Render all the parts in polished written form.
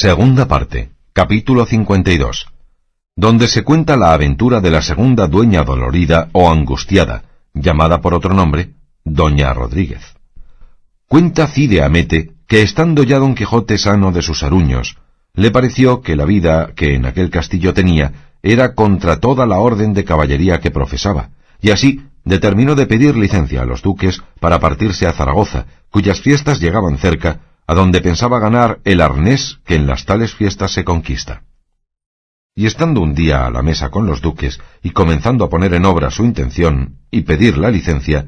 Segunda parte, capítulo 52, donde se cuenta la aventura de la segunda dueña dolorida o angustiada, llamada por otro nombre, Doña Rodríguez. Cuenta Cide Hamete que estando ya Don Quijote sano de sus aruños, le pareció que la vida que en aquel castillo tenía era contra toda la orden de caballería que profesaba, y así determinó de pedir licencia a los duques para partirse a Zaragoza, cuyas fiestas llegaban cerca, a donde pensaba ganar el arnés que en las tales fiestas se conquista. Y estando un día a la mesa con los duques, y comenzando a poner en obra su intención, y pedir la licencia,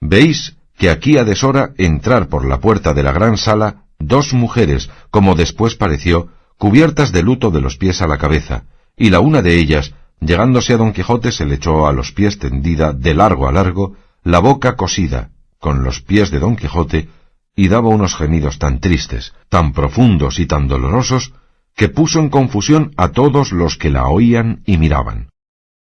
veis que aquí a deshora entrar por la puerta de la gran sala dos mujeres, como después pareció, cubiertas de luto de los pies a la cabeza, y la una de ellas, llegándose a Don Quijote, se le echó a los pies tendida de largo a largo, la boca cosida, con los pies de Don Quijote, y daba unos gemidos tan tristes, tan profundos y tan dolorosos, que puso en confusión a todos los que la oían y miraban.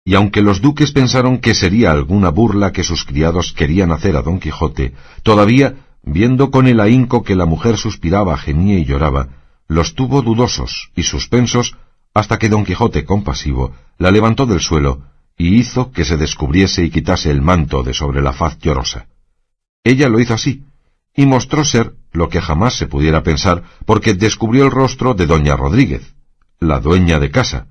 Y aunque los duques pensaron que sería alguna burla que sus criados querían hacer a Don Quijote, todavía, viendo con el ahínco que la mujer suspiraba, gemía y lloraba, los tuvo dudosos y suspensos, hasta que Don Quijote, compasivo, la levantó del suelo, y hizo que se descubriese y quitase el manto de sobre la faz llorosa. Ella lo hizo así, y mostró ser lo que jamás se pudiera pensar, porque descubrió el rostro de Doña Rodríguez, la dueña de casa,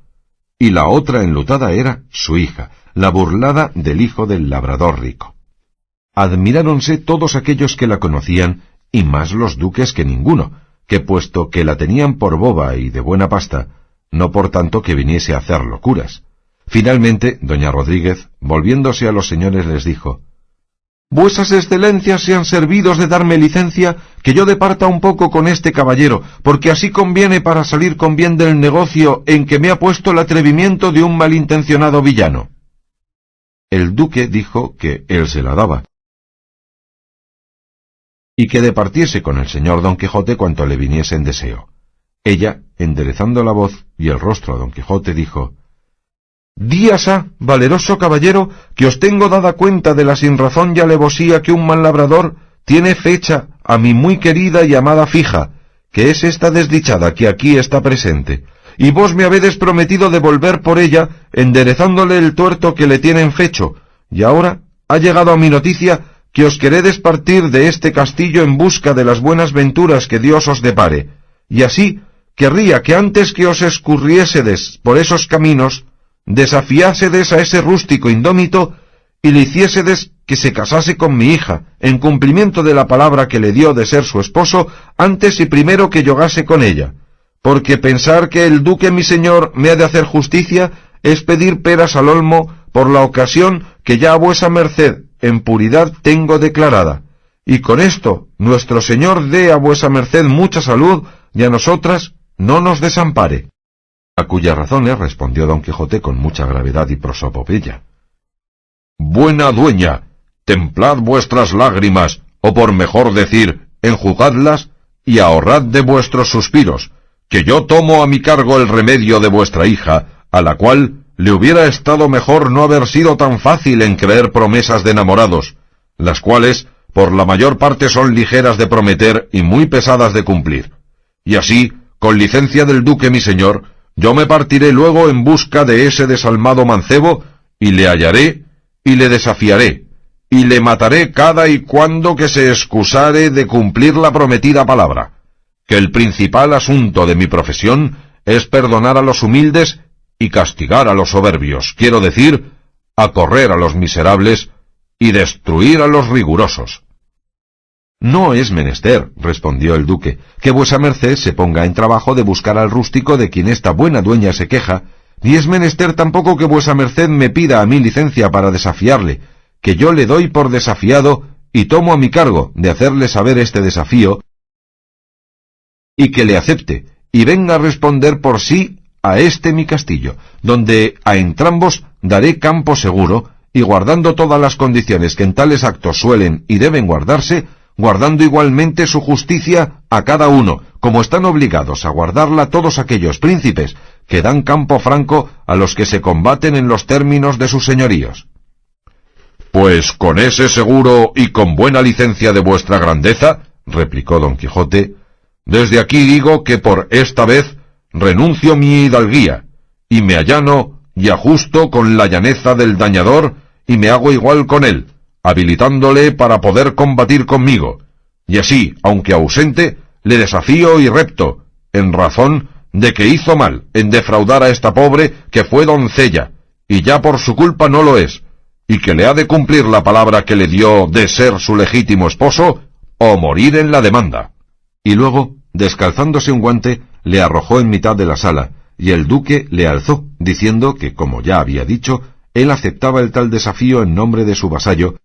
y la otra enlutada era su hija, la burlada del hijo del labrador rico. Admiráronse todos aquellos que la conocían, y más los duques que ninguno, que puesto que la tenían por boba y de buena pasta, no por tanto que viniese a hacer locuras. Finalmente, Doña Rodríguez, volviéndose a los señores, les dijo: «Vuesas excelencias sean servidos de darme licencia, que yo departa un poco con este caballero, porque así conviene para salir con bien del negocio en que me ha puesto el atrevimiento de un malintencionado villano». El duque dijo que él se la daba, y que departiese con el señor Don Quijote cuanto le viniese en deseo. Ella, enderezando la voz y el rostro a Don Quijote, dijo: «Días ha, valeroso caballero, que os tengo dada cuenta de la sinrazón y alevosía que un mal labrador tiene fecha a mi muy querida y amada fija, que es esta desdichada que aquí está presente, y vos me habedes prometido de volver por ella, enderezándole el tuerto que le tienen fecho, y ahora ha llegado a mi noticia que os queredes partir de este castillo en busca de las buenas venturas que Dios os depare, y así querría que antes que os escurriésedes por esos caminos, desafiásedes a ese rústico indómito y le hiciésedes que se casase con mi hija, en cumplimiento de la palabra que le dio de ser su esposo, antes y primero que yogase con ella, porque pensar que el duque mi señor me ha de hacer justicia es pedir peras al olmo por la ocasión que ya a vuesa merced en puridad tengo declarada, y con esto nuestro señor dé a vuesa merced mucha salud y a nosotras no nos desampare». A cuyas razones respondió Don Quijote con mucha gravedad y prosopopeya: «Buena dueña, templad vuestras lágrimas, o por mejor decir, enjugadlas, y ahorrad de vuestros suspiros, que yo tomo a mi cargo el remedio de vuestra hija, a la cual le hubiera estado mejor no haber sido tan fácil en creer promesas de enamorados, las cuales por la mayor parte son ligeras de prometer y muy pesadas de cumplir. Y así, con licencia del duque mi señor, yo me partiré luego en busca de ese desalmado mancebo, y le hallaré, y le desafiaré, y le mataré cada y cuando que se excusare de cumplir la prometida palabra, que el principal asunto de mi profesión es perdonar a los humildes y castigar a los soberbios, quiero decir, acorrer a los miserables y destruir a los rigurosos». «No es menester», respondió el duque, «que vuesa merced se ponga en trabajo de buscar al rústico de quien esta buena dueña se queja, ni es menester tampoco que vuesa merced me pida a mí licencia para desafiarle, que yo le doy por desafiado y tomo a mi cargo de hacerle saber este desafío, y que le acepte, y venga a responder por sí a este mi castillo, donde a entrambos daré campo seguro, y guardando todas las condiciones que en tales actos suelen y deben guardarse, guardando igualmente su justicia a cada uno, como están obligados a guardarla todos aquellos príncipes que dan campo franco a los que se combaten en los términos de sus señoríos». «Pues con ese seguro y con buena licencia de vuestra grandeza», replicó Don Quijote, Desde aquí digo que por esta vez renuncio mi hidalguía, y me allano y ajusto con la llaneza del dañador, y me hago igual con él, habilitándole para poder combatir conmigo, y así, aunque ausente, le desafío y repto, en razón de que hizo mal en defraudar a esta pobre que fue doncella, y ya por su culpa no lo es, y que le ha de cumplir la palabra que le dio de ser su legítimo esposo, o morir en la demanda. Y luego, descalzándose un guante, le arrojó en mitad de la sala, y el duque le alzó, diciendo que, como ya había dicho, él aceptaba el tal desafío en nombre de su vasallo,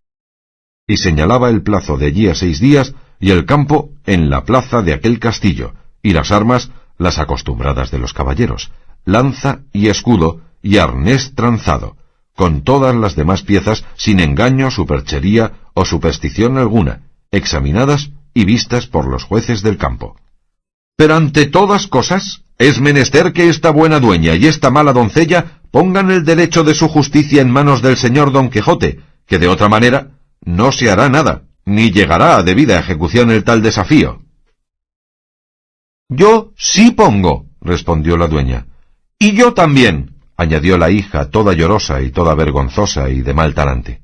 y señalaba el plazo de allí a 6 días, y el campo en la plaza de aquel castillo, y las armas, las acostumbradas de los caballeros, lanza y escudo, y arnés tranzado, con todas las demás piezas, sin engaño, superchería o superstición alguna, examinadas y vistas por los jueces del campo. Pero ante todas cosas, es menester que esta buena dueña y esta mala doncella pongan el derecho de su justicia en manos del señor Don Quijote, que de otra manera no se hará nada, ni llegará a debida ejecución el tal desafío. Yo sí pongo, respondió la dueña. Y yo también, añadió la hija, toda llorosa y toda vergonzosa y de mal talante.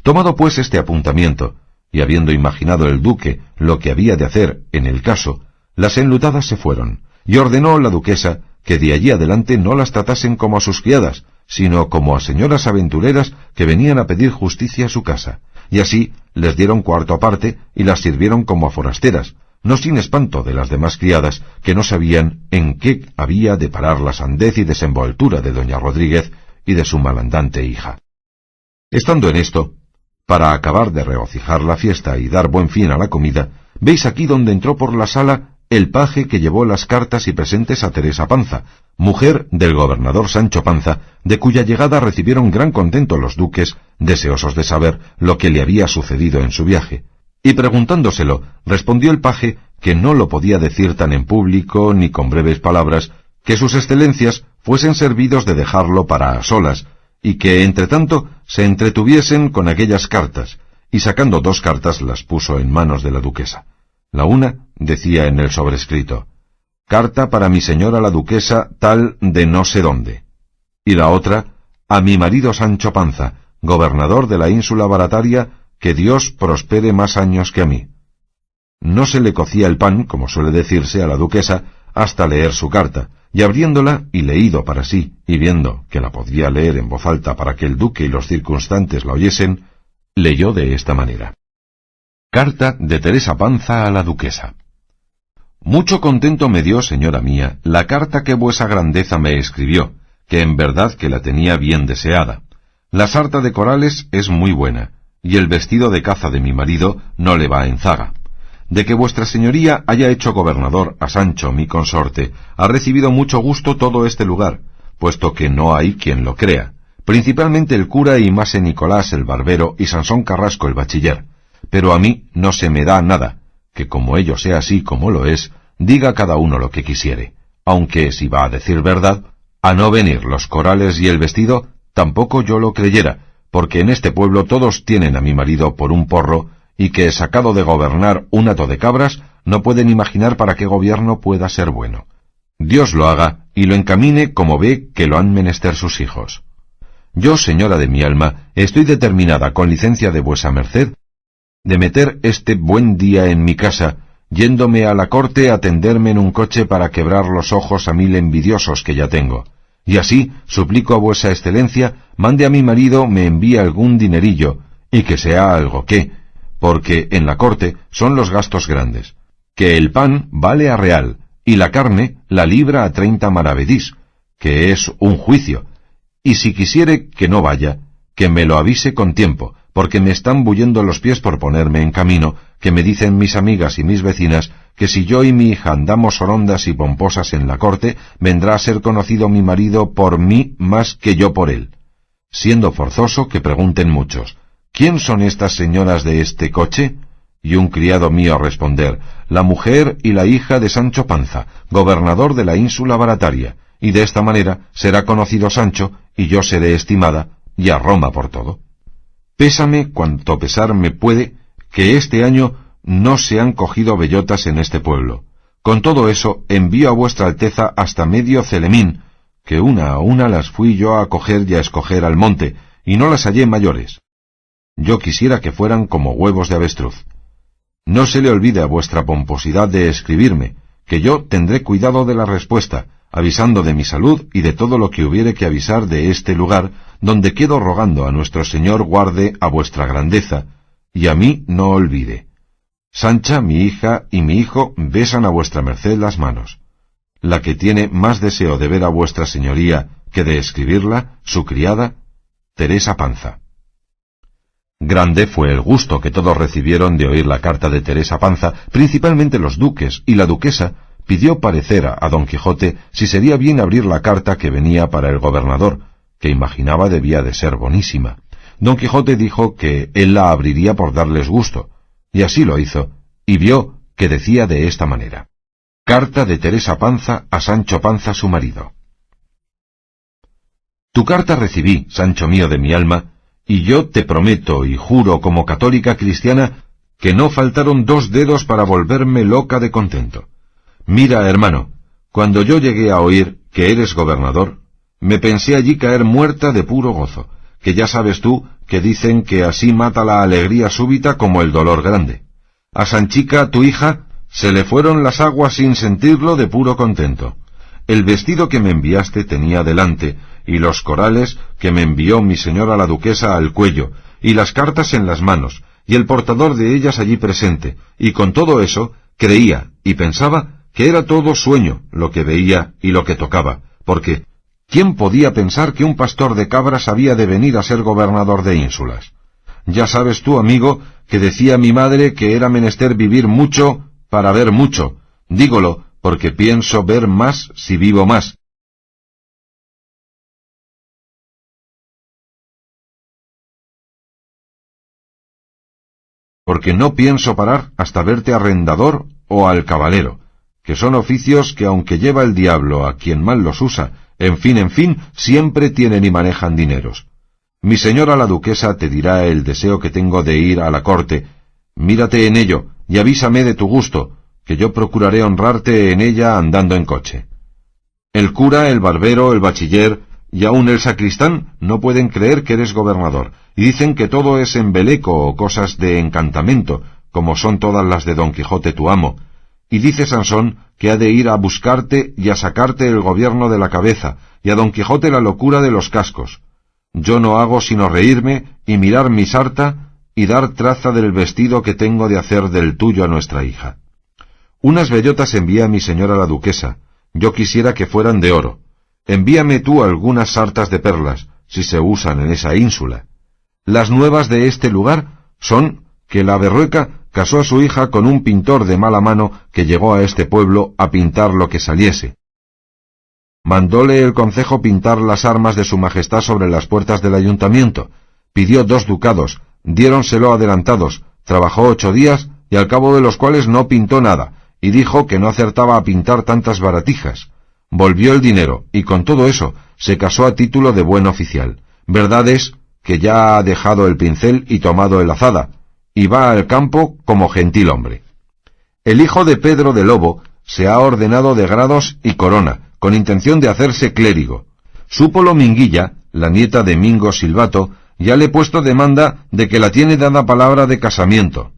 Tomado pues este apuntamiento, y habiendo imaginado el duque lo que había de hacer en el caso, las enlutadas se fueron, y ordenó la duquesa que de allí adelante no las tratasen como a sus criadas, sino como a señoras aventureras que venían a pedir justicia a su casa, y así les dieron cuarto aparte y las sirvieron como a forasteras, no sin espanto de las demás criadas, que no sabían en qué había de parar la sandez y desenvoltura de doña Rodríguez y de su malandante hija. Estando en esto, para acabar de regocijar la fiesta y dar buen fin a la comida, veis aquí donde entró por la sala el paje que llevó las cartas y presentes a Teresa Panza, mujer del gobernador Sancho Panza, de cuya llegada recibieron gran contento los duques, deseosos de saber lo que le había sucedido en su viaje. Y preguntándoselo, respondió el paje que no lo podía decir tan en público ni con breves palabras, que sus excelencias fuesen servidos de dejarlo para a solas, y que, entre tanto, se entretuviesen con aquellas cartas, y sacando 2 cartas las puso en manos de la duquesa. La una decía en el sobrescrito, «Carta para mi señora la duquesa tal de no sé dónde», y la otra, «A mi marido Sancho Panza, gobernador de la ínsula Barataria, que Dios prospere más años que a mí». No se le cocía el pan, como suele decirse, a la duquesa, hasta leer su carta, y abriéndola y leído para sí, y viendo que la podía leer en voz alta para que el duque y los circunstantes la oyesen, leyó de esta manera. Carta de Teresa Panza a la duquesa. Mucho contento me dio, señora mía, la carta que vuesa grandeza me escribió, que en verdad que la tenía bien deseada. La sarta de corales es muy buena, y el vestido de caza de mi marido no le va en zaga. De que vuestra señoría haya hecho gobernador a Sancho, mi consorte, ha recibido mucho gusto todo este lugar, puesto que no hay quien lo crea, principalmente el cura y Mase Nicolás el barbero y Sansón Carrasco el bachiller, pero a mí no se me da nada, que como ello sea así como lo es, diga cada uno lo que quisiere, aunque si va a decir verdad, a no venir los corales y el vestido, tampoco yo lo creyera, porque en este pueblo todos tienen a mi marido por un porro, y que sacado de gobernar un hato de cabras, no pueden imaginar para qué gobierno pueda ser bueno. Dios lo haga, y lo encamine como ve que lo han menester sus hijos. Yo, señora de mi alma, estoy determinada, con licencia de vuesa merced, de meter este buen día en mi casa, yéndome a la corte a tenderme en un coche para quebrar los ojos a 1000 envidiosos que ya tengo. Y así, suplico a vuesa excelencia, mande a mi marido me envíe algún dinerillo, y que sea algo porque en la corte son los gastos grandes, que el pan vale a real, y la carne la libra a 30 maravedís, que es un juicio, y si quisiere que no vaya, que me lo avise con tiempo, porque me están bullendo los pies por ponerme en camino, que me dicen mis amigas y mis vecinas, que si yo y mi hija andamos orondas y pomposas en la corte, vendrá a ser conocido mi marido por mí más que yo por él. Siendo forzoso que pregunten muchos, ¿quién son estas señoras de este coche? Y un criado mío a responder, la mujer y la hija de Sancho Panza, gobernador de la ínsula Barataria, y de esta manera será conocido Sancho, y yo seré estimada, y a Roma por todo. Pésame cuanto pesar me puede, que este año no se han cogido bellotas en este pueblo, Con todo eso, envío a vuestra Alteza hasta medio Celemín, que una a una las fui yo a coger y a escoger al monte, y no las hallé mayores. Yo quisiera que fueran como huevos de avestruz. No se le olvide a vuestra pomposidad de escribirme, que yo tendré cuidado de la respuesta, avisando de mi salud y de todo lo que hubiere que avisar de este lugar, donde quedo rogando a nuestro Señor guarde a vuestra grandeza, y a mí no olvide. Sancha, mi hija, y mi hijo besan a vuestra merced las manos. La que tiene más deseo de ver a vuestra señoría que de escribirla, su criada, Teresa Panza. Grande fue el gusto que todos recibieron de oír la carta de Teresa Panza, principalmente los duques, y la duquesa pidió parecer a don Quijote si sería bien abrir la carta que venía para el gobernador, que imaginaba debía de ser bonísima. Don Quijote dijo que él la abriría por darles gusto, y así lo hizo, y vio que decía de esta manera: Carta de Teresa Panza a Sancho Panza su marido. Tu carta recibí, Sancho mío de mi alma, y yo te prometo y juro como católica cristiana que no faltaron 2 dedos para volverme loca de contento. Mira, hermano, cuando yo llegué a oír que eres gobernador, me pensé allí caer muerta de puro gozo, que ya sabes tú que dicen que así mata la alegría súbita como el dolor grande. A Sanchica, tu hija, se le fueron las aguas sin sentirlo de puro contento. El vestido que me enviaste tenía delante, y los corales que me envió mi señora la duquesa al cuello, y las cartas en las manos, y el portador de ellas allí presente, y con todo eso creía y pensaba que era todo sueño lo que veía y lo que tocaba, porque ¿quién podía pensar que un pastor de cabras había de venir a ser gobernador de ínsulas? Ya sabes tú, amigo, que decía mi madre que era menester vivir mucho para ver mucho. Dígolo, porque pienso ver más si vivo más. Porque no pienso parar hasta verte arrendador o alcabalero, que son oficios que aunque lleva el diablo a quien mal los usa, en fin, siempre tienen y manejan dineros. Mi señora la duquesa te dirá el deseo que tengo de ir a la corte. Mírate en ello, y avísame de tu gusto, que yo procuraré honrarte en ella andando en coche. El cura, el barbero, el bachiller, y aun el sacristán no pueden creer que eres gobernador, y dicen que todo es embeleco o cosas de encantamento, como son todas las de Don Quijote tu amo. Y dice Sansón que ha de ir a buscarte y a sacarte el gobierno de la cabeza, y a Don Quijote la locura de los cascos. Yo no hago sino reírme y mirar mi sarta y dar traza del vestido que tengo de hacer del tuyo a nuestra hija. Unas bellotas envía mi señora la duquesa, yo quisiera que fueran de oro. Envíame tú algunas sartas de perlas, si se usan en esa ínsula. Las nuevas de este lugar son que la berrueca casó a su hija con un pintor de mala mano que llegó a este pueblo a pintar lo que saliese. Mandóle el concejo pintar las armas de su majestad sobre las puertas del ayuntamiento, pidió 2 ducados, diéronselo adelantados, trabajó 8 días, y al cabo de los cuales no pintó nada, y dijo que no acertaba a pintar tantas baratijas. Volvió el dinero, y con todo eso se casó a título de buen oficial. Verdad es que ya ha dejado el pincel y tomado el azada, y va al campo como gentil hombre. El hijo de Pedro de Lobo se ha ordenado de grados y corona, con intención de hacerse clérigo. Súpolo Minguilla, la nieta de Mingo Silvato, ya le he puesto demanda de que la tiene dada palabra de casamiento.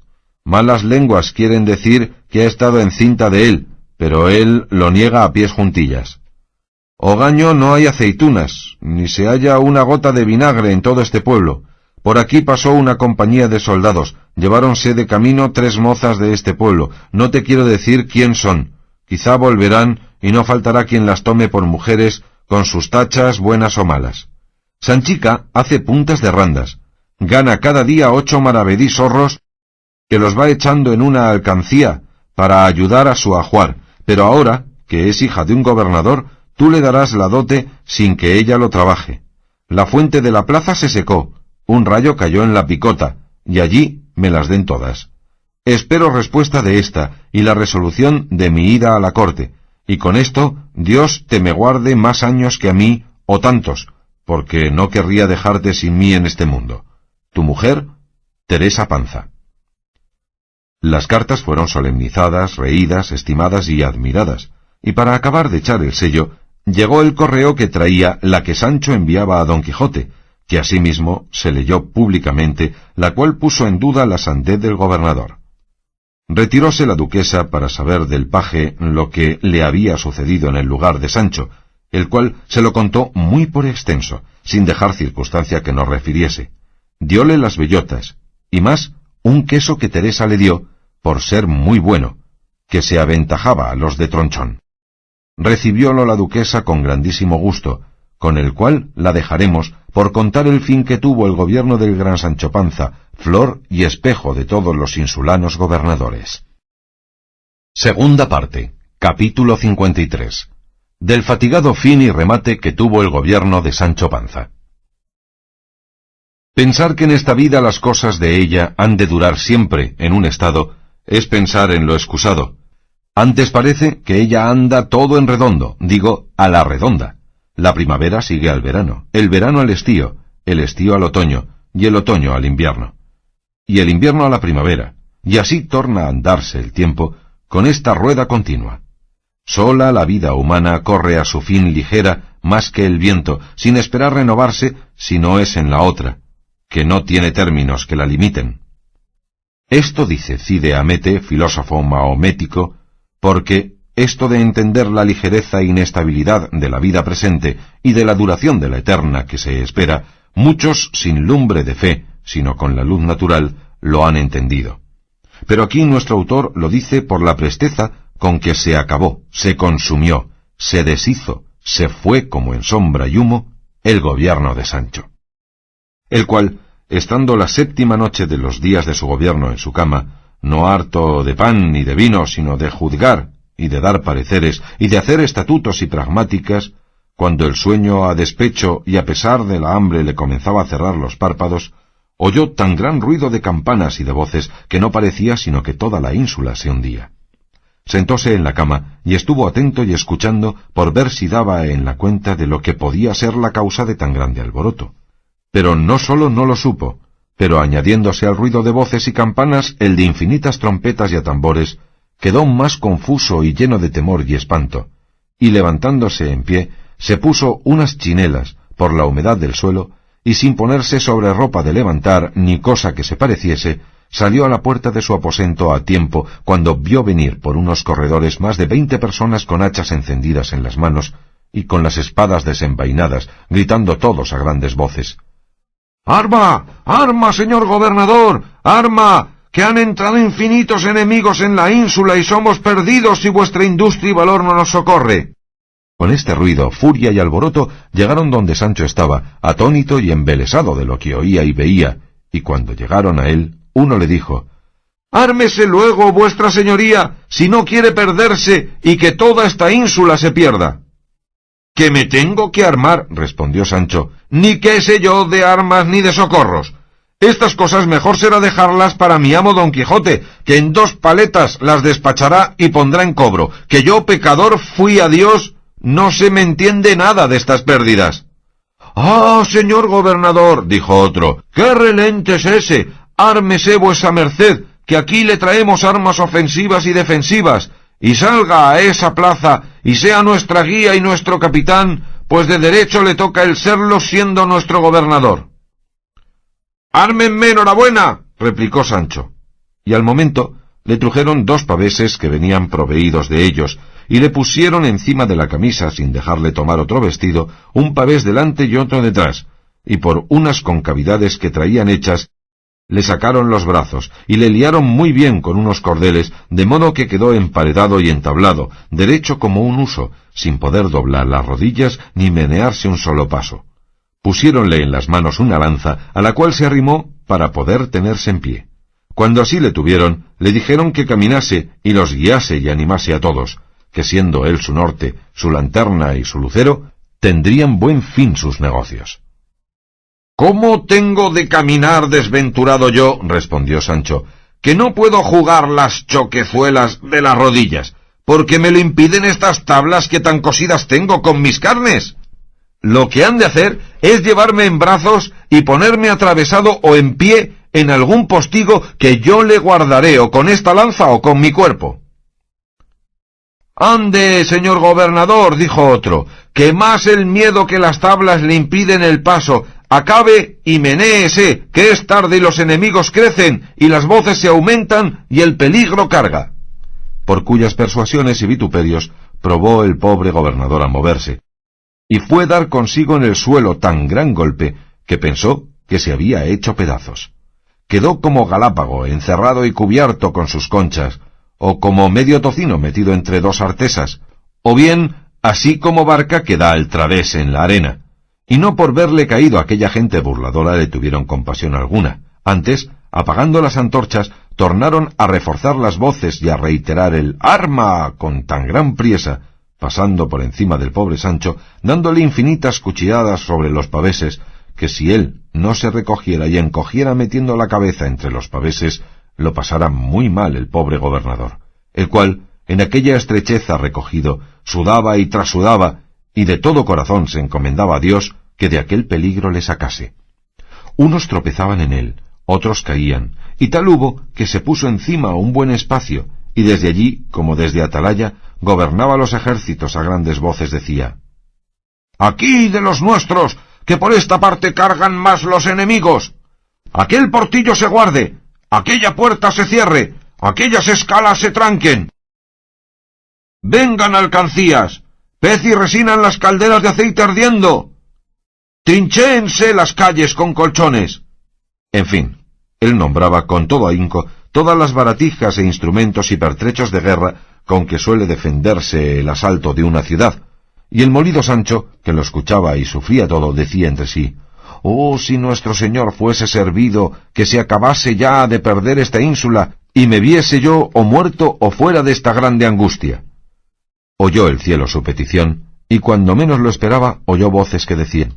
Malas lenguas quieren decir que ha estado encinta de él, pero él lo niega a pies juntillas. Ogaño no hay aceitunas, ni se halla una gota de vinagre en todo este pueblo. Por aquí pasó una compañía de soldados, lleváronse de camino 3 mozas de este pueblo, no te quiero decir quién son. Quizá volverán y no faltará quien las tome por mujeres, con sus tachas buenas o malas. Sanchica hace puntas de randas, gana cada día 8 maravedí zorros, que los va echando en una alcancía para ayudar a su ajuar, pero ahora, que es hija de un gobernador, tú le darás la dote sin que ella lo trabaje. La fuente de la plaza se secó, un rayo cayó en la picota, y allí me las den todas. Espero respuesta de esta y la resolución de mi ida a la corte, y con esto Dios te me guarde más años que a mí, o tantos, porque no querría dejarte sin mí en este mundo. Tu mujer, Teresa Panza. Las cartas fueron solemnizadas, reídas, estimadas y admiradas, y para acabar de echar el sello, llegó el correo que traía la que Sancho enviaba a Don Quijote, que asimismo se leyó públicamente, la cual puso en duda la sandez del gobernador. Retiróse la duquesa para saber del paje lo que le había sucedido en el lugar de Sancho, el cual se lo contó muy por extenso, sin dejar circunstancia que no refiriese. Dióle las bellotas, y más un queso que Teresa le dio, por ser muy bueno, que se aventajaba a los de Tronchón. Recibiólo la duquesa con grandísimo gusto, con el cual la dejaremos por contar el fin que tuvo el gobierno del gran Sancho Panza, flor y espejo de todos los insulanos gobernadores. Segunda parte, capítulo 53. Del fatigado fin y remate que tuvo el gobierno de Sancho Panza. Pensar que en esta vida las cosas de ella han de durar siempre en un estado, es pensar en lo excusado. Antes parece que ella anda todo en redondo, digo, a la redonda. La primavera sigue al verano, el verano al estío, el estío al otoño, y el otoño al invierno. Y el invierno a la primavera, y así torna a andarse el tiempo con esta rueda continua. Sola la vida humana corre a su fin ligera más que el viento, sin esperar renovarse si no es en la otra, que no tiene términos que la limiten. Esto dice Cide Hamete, filósofo mahomético, porque esto de entender la ligereza e inestabilidad de la vida presente y de la duración de la eterna que se espera, muchos sin lumbre de fe, sino con la luz natural, lo han entendido. Pero aquí nuestro autor lo dice por la presteza con que se acabó, se consumió, se deshizo, se fue como en sombra y humo, el gobierno de Sancho. El cual, estando la séptima noche de los días de su gobierno en su cama, no harto de pan ni de vino, sino de juzgar y de dar pareceres y de hacer estatutos y pragmáticas, cuando el sueño a despecho y a pesar de la hambre le comenzaba a cerrar los párpados, oyó tan gran ruido de campanas y de voces que no parecía sino que toda la ínsula se hundía. Sentóse en la cama y estuvo atento y escuchando por ver si daba en la cuenta de lo que podía ser la causa de tan grande alboroto. Pero no sólo no lo supo, pero añadiéndose al ruido de voces y campanas el de infinitas trompetas y atambores, quedó más confuso y lleno de temor y espanto, y levantándose en pie, se puso unas chinelas por la humedad del suelo, y sin ponerse sobre ropa de levantar ni cosa que se pareciese, salió a la puerta de su aposento a tiempo cuando vio venir por unos corredores más de 20 personas con hachas encendidas en las manos y con las espadas desenvainadas, gritando todos a grandes voces: «¡Arma! ¡Arma, señor gobernador! ¡Arma! ¡Que han entrado infinitos enemigos en la ínsula y somos perdidos si vuestra industria y valor no nos socorre!» Con este ruido, furia y alboroto llegaron donde Sancho estaba, atónito y embelesado de lo que oía y veía, y cuando llegaron a él, uno le dijo: «Ármese luego, vuestra señoría, si no quiere perderse y que toda esta ínsula se pierda». «¿Que me tengo que armar?», respondió Sancho, «ni qué sé yo de armas ni de socorros. Estas cosas mejor será dejarlas para mi amo Don Quijote, que en 2 paletas las despachará y pondrá en cobro, que yo, pecador, fui a Dios, no se me entiende nada de estas pérdidas». «Ah, señor gobernador», dijo otro, «qué relente es ese. Ármese vuesa merced, que aquí le traemos armas ofensivas y defensivas, y salga a esa plaza, y sea nuestra guía y nuestro capitán, pues de derecho le toca el serlo siendo nuestro gobernador». «Ármenme, enhorabuena», replicó Sancho, y al momento le trujeron 2 paveses que venían proveídos de ellos, y le pusieron encima de la camisa, sin dejarle tomar otro vestido, un pavés delante y otro detrás, y por unas concavidades que traían hechas, le sacaron los brazos, y le liaron muy bien con unos cordeles, de modo que quedó emparedado y entablado, derecho como un huso, sin poder doblar las rodillas ni menearse un solo paso. Pusiéronle en las manos una lanza, a la cual se arrimó para poder tenerse en pie. Cuando así le tuvieron, le dijeron que caminase y los guiase y animase a todos, que siendo él su norte, su lanterna y su lucero, tendrían buen fin sus negocios. «¿Cómo tengo de caminar desventurado yo?», respondió Sancho, «que no puedo jugar las choquezuelas de las rodillas, porque me lo impiden estas tablas que tan cosidas tengo con mis carnes. Lo que han de hacer es llevarme en brazos y ponerme atravesado o en pie en algún postigo que yo le guardaré o con esta lanza o con mi cuerpo. Ande, señor gobernador, dijo otro, que más el miedo que las tablas le impiden el paso. Acabe y menéese, que es tarde y los enemigos crecen, y las voces se aumentan y el peligro carga. Por cuyas persuasiones y vituperios probó el pobre gobernador a moverse, y fue dar consigo en el suelo tan gran golpe que pensó que se había hecho pedazos. Quedó como galápago, encerrado y cubierto con sus conchas, o como medio tocino metido entre dos artesas, o bien así como barca que da al través en la arena. Y no por verle caído aquella gente burladora le tuvieron compasión alguna. Antes, apagando las antorchas, tornaron a reforzar las voces y a reiterar el «arma» con tan gran priesa, pasando por encima del pobre Sancho, dándole infinitas cuchilladas sobre los paveses, que si él no se recogiera y encogiera metiendo la cabeza entre los paveses, lo pasara muy mal el pobre gobernador, el cual, en aquella estrecheza recogido, sudaba y trasudaba, y de todo corazón se encomendaba a Dios que de aquel peligro le sacase. Unos tropezaban en él, otros caían, y tal hubo que se puso encima un buen espacio, y desde allí, como desde atalaya, gobernaba los ejércitos a grandes voces decía: «Aquí de los nuestros, que por esta parte cargan más los enemigos. Aquel portillo se guarde, aquella puerta se cierre, aquellas escalas se tranquen. Vengan alcancías, pez y resina en las calderas de aceite ardiendo. Trinchéense las calles con colchones». En fin, él nombraba con todo ahínco todas las baratijas e instrumentos y pertrechos de guerra con que suele defenderse el asalto de una ciudad, y el molido Sancho, que lo escuchaba y sufría todo, decía entre sí: «Oh, si nuestro señor fuese servido, que se acabase ya de perder esta ínsula, y me viese yo o muerto o fuera de esta grande angustia». Oyó el cielo su petición, y cuando menos lo esperaba, oyó voces que decían: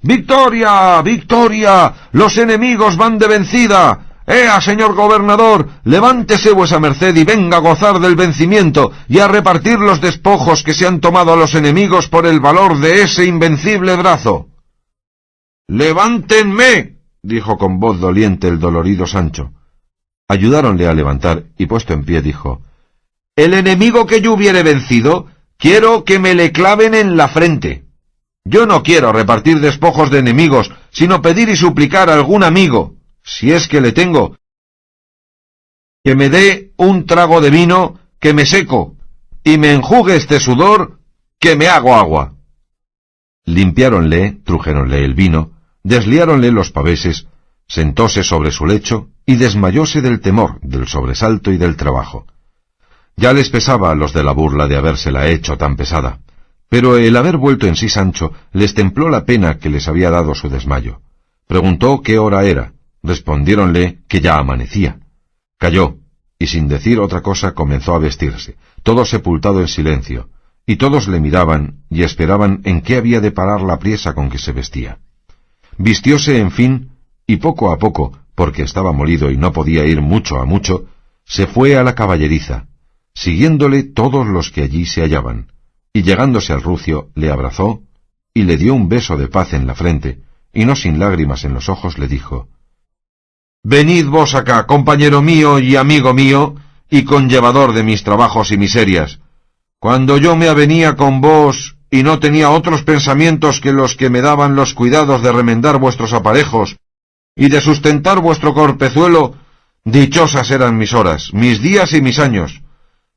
«¡Victoria! ¡Victoria! ¡Los enemigos van de vencida! ¡Ea, señor gobernador! Levántese vuesa merced y venga a gozar del vencimiento y a repartir los despojos que se han tomado a los enemigos por el valor de ese invencible brazo». «¡Levántenme!», dijo con voz doliente el dolorido Sancho. Ayudáronle a levantar, y puesto en pie dijo: «El enemigo que yo hubiere vencido, quiero que me le claven en la frente. Yo no quiero repartir despojos de enemigos, sino pedir y suplicar a algún amigo, si es que le tengo, que me dé un trago de vino, que me seco, y me enjugue este sudor, que me hago agua». Limpiáronle, trujéronle el vino, desliáronle los paveses, sentóse sobre su lecho, y desmayóse del temor, del sobresalto y del trabajo. Ya les pesaba a los de la burla de habérsela hecho tan pesada, pero el haber vuelto en sí Sancho les templó la pena que les había dado su desmayo. Preguntó qué hora era. Respondiéronle que ya amanecía. Calló, y sin decir otra cosa comenzó a vestirse, todo sepultado en silencio, y todos le miraban y esperaban en qué había de parar la priesa con que se vestía. Vistióse, en fin, y poco a poco, porque estaba molido y no podía ir mucho a mucho, se fue a la caballeriza, siguiéndole todos los que allí se hallaban, y llegándose al rucio le abrazó y le dio un beso de paz en la frente, y no sin lágrimas en los ojos le dijo: «Venid vos acá, compañero mío y amigo mío, y conllevador de mis trabajos y miserias. Cuando yo me avenía con vos y no tenía otros pensamientos que los que me daban los cuidados de remendar vuestros aparejos y de sustentar vuestro corpezuelo, dichosas eran mis horas, mis días y mis años.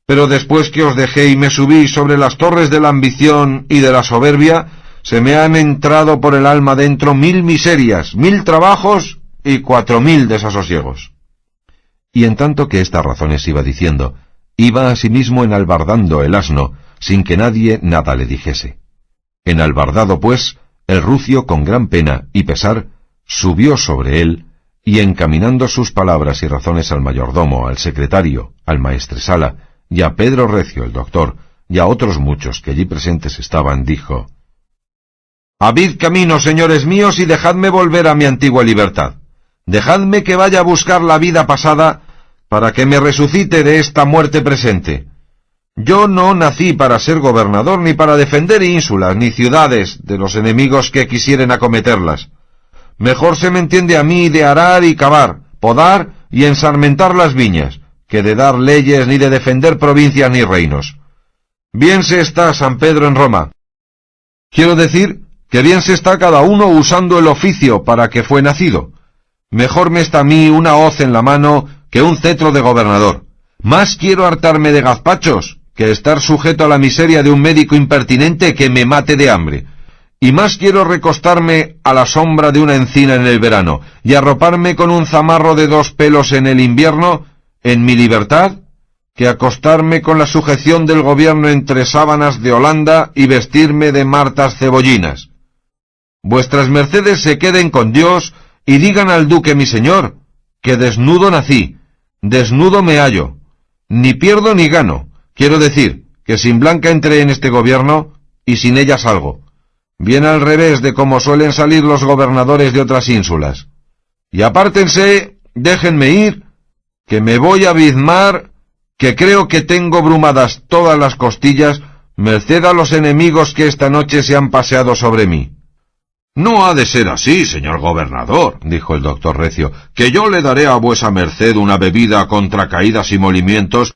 Pero después que os dejé y me subí sobre las torres de la ambición y de la soberbia, se me han entrado por el alma dentro 1000 miserias, 1000 trabajos y 4000 desasosiegos». Y en tanto que estas razones iba diciendo, iba asimismo enalbardando el asno, sin que nadie nada le dijese. Enalbardado, pues, el rucio con gran pena y pesar, subió sobre él, y encaminando sus palabras y razones al mayordomo, al secretario, al maestresala, y a Pedro Recio, el doctor, y a otros muchos que allí presentes estaban, dijo: «Abrid camino, señores míos, y dejadme volver a mi antigua libertad. Dejadme que vaya a buscar la vida pasada, para que me resucite de esta muerte presente. Yo no nací para ser gobernador, ni para defender ínsulas, ni ciudades de los enemigos que quisieren acometerlas. Mejor se me entiende a mí de arar y cavar, podar y ensarmentar las viñas, que de dar leyes ni de defender provincias ni reinos. Bien se está San Pedro en Roma. Quiero decir que bien se está cada uno usando el oficio para que fue nacido. Mejor me está a mí una hoz en la mano que un cetro de gobernador. Más quiero hartarme de gazpachos que estar sujeto a la miseria de un médico impertinente que me mate de hambre. Y más quiero recostarme a la sombra de una encina en el verano y arroparme con un zamarro de 2 pelos en el invierno, en mi libertad, que acostarme con la sujeción del gobierno entre sábanas de Holanda y vestirme de martas cebollinas. Vuestras mercedes se queden con Dios y digan al duque mi señor, que desnudo nací, desnudo me hallo, ni pierdo ni gano, quiero decir, que sin Blanca entré en este gobierno y sin ella salgo. Bien al revés de como suelen salir los gobernadores de otras ínsulas. Y apártense, déjenme ir, que me voy a bizmar, que creo que tengo brumadas todas las costillas, merced a los enemigos que esta noche se han paseado sobre mí. No ha de ser así, señor gobernador, dijo el doctor Recio, que yo le daré a vuesa merced una bebida contra caídas y molimientos,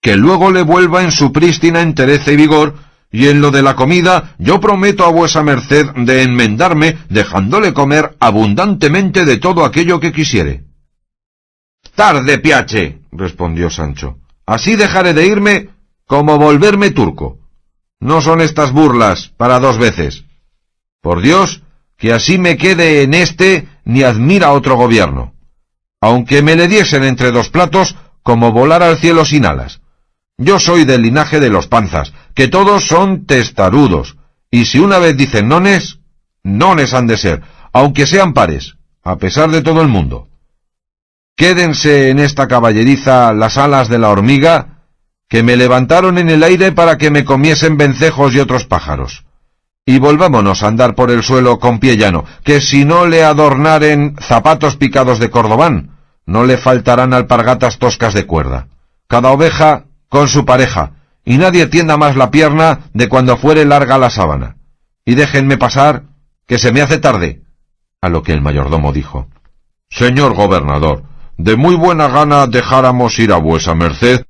que luego le vuelva en su prístina entereza y vigor. Y en lo de la comida, yo prometo a vuesa merced de enmendarme, dejándole comer abundantemente de todo aquello que quisiere. Tarde, piache, respondió Sancho. Así dejaré de irme como volverme turco. No son estas burlas para 2 veces. Por Dios, que así me quede en este ni admira otro gobierno. Aunque me le diesen entre 2 platos, como volar al cielo sin alas. Yo soy del linaje de los Panzas, que todos son testarudos, y si una vez dicen nones, nones han de ser, aunque sean pares, a pesar de todo el mundo. Quédense en esta caballeriza las alas de la hormiga, que me levantaron en el aire para que me comiesen vencejos y otros pájaros. Y volvámonos a andar por el suelo con pie llano, que si no le adornaren zapatos picados de cordobán, no le faltarán alpargatas toscas de cuerda. Cada oveja con su pareja, y nadie tienda más la pierna de cuando fuere larga la sábana. Y déjenme pasar, que se me hace tarde. A lo que el mayordomo dijo: Señor gobernador, de muy buena gana dejáramos ir a vuesa merced,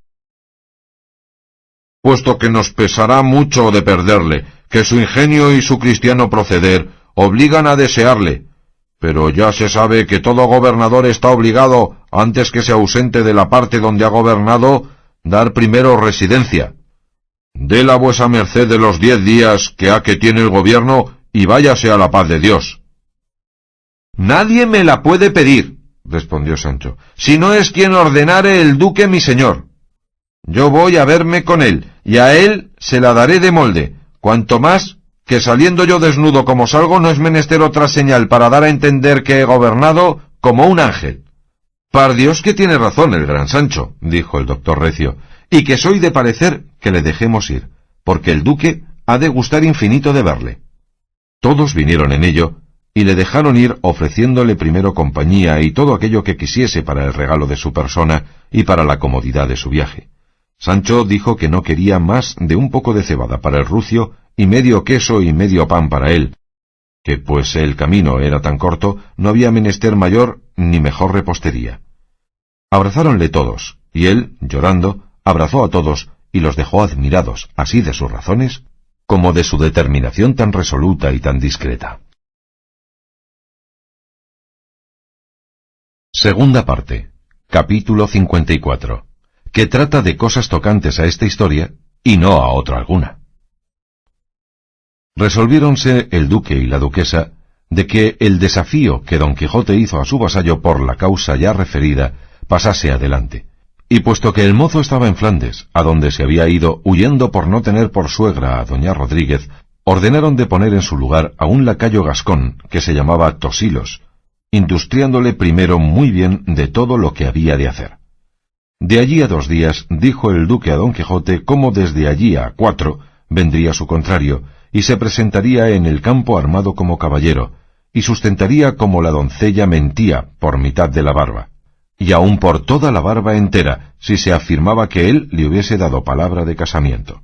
puesto que nos pesará mucho de perderle, que su ingenio y su cristiano proceder obligan a desearle. Pero ya se sabe que todo gobernador está obligado, antes que se ausente de la parte donde ha gobernado, dar primero residencia. Déla vuesa merced de los 10 días que ha que tiene el gobierno y váyase a la paz de Dios. Nadie me la puede pedir, respondió Sancho, si no es quien ordenare el duque mi señor. Yo voy a verme con él, y a él se la daré de molde, cuanto más que saliendo yo desnudo como salgo no es menester otra señal para dar a entender que he gobernado como un ángel. Par Dios que tiene razón el gran Sancho, dijo el doctor Recio, y que soy de parecer que le dejemos ir, porque el duque ha de gustar infinito de verle. Todos vinieron en ello, y le dejaron ir ofreciéndole primero compañía y todo aquello que quisiese para el regalo de su persona y para la comodidad de su viaje. Sancho dijo que no quería más de un poco de cebada para el rucio y medio queso y medio pan para él, que pues el camino era tan corto, no había menester mayor ni mejor repostería. Abrazáronle todos, y él, llorando, abrazó a todos y los dejó admirados, así de sus razones, como de su determinación tan resoluta y tan discreta. Segunda parte, capítulo 54, que trata de cosas tocantes a esta historia y no a otra alguna. Resolviéronse el duque y la duquesa de que el desafío que Don Quijote hizo a su vasallo por la causa ya referida pasase adelante, y puesto que el mozo estaba en Flandes, a donde se había ido huyendo por no tener por suegra a doña Rodríguez, ordenaron de poner en su lugar a un lacayo gascón que se llamaba Tosilos, industriándole primero muy bien de todo lo que había de hacer. De allí a 2 días dijo el duque a Don Quijote cómo desde allí a 4 vendría su contrario, y se presentaría en el campo armado como caballero, y sustentaría como la doncella mentía por mitad de la barba, y aun por toda la barba entera, si se afirmaba que él le hubiese dado palabra de casamiento.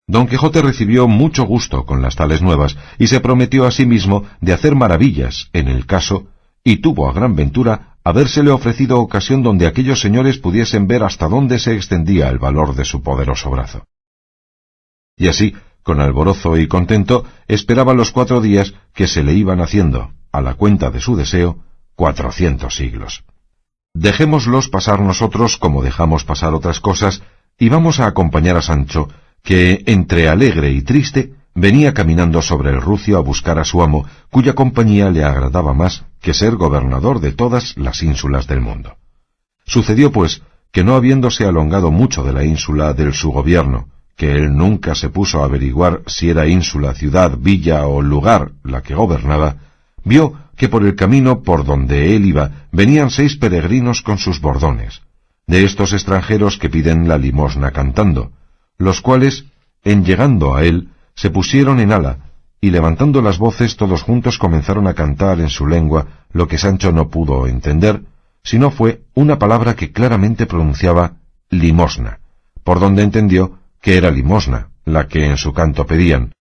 Don Quijote recibió mucho gusto con las tales nuevas y se prometió a sí mismo de hacer maravillas en el caso, y tuvo a gran ventura habérsele ofrecido ocasión donde aquellos señores pudiesen ver hasta dónde se extendía el valor de su poderoso brazo. Y así, con alborozo y contento, esperaba los 4 días que se le iban haciendo, a la cuenta de su deseo, 400 siglos. Dejémoslos pasar nosotros como dejamos pasar otras cosas, y vamos a acompañar a Sancho, que, entre alegre y triste, venía caminando sobre el rucio a buscar a su amo, cuya compañía le agradaba más que ser gobernador de todas las ínsulas del mundo. Sucedió, pues, que no habiéndose alongado mucho de la ínsula del su gobierno, que él nunca se puso a averiguar si era ínsula, ciudad, villa o lugar la que gobernaba, vio que por el camino por donde él iba venían 6 peregrinos con sus bordones, de estos extranjeros que piden la limosna cantando, los cuales, en llegando a él, se pusieron en ala, y levantando las voces todos juntos comenzaron a cantar en su lengua lo que Sancho no pudo entender, sino fue una palabra que claramente pronunciaba limosna, por donde entendió que era limosna la que en su canto pedían.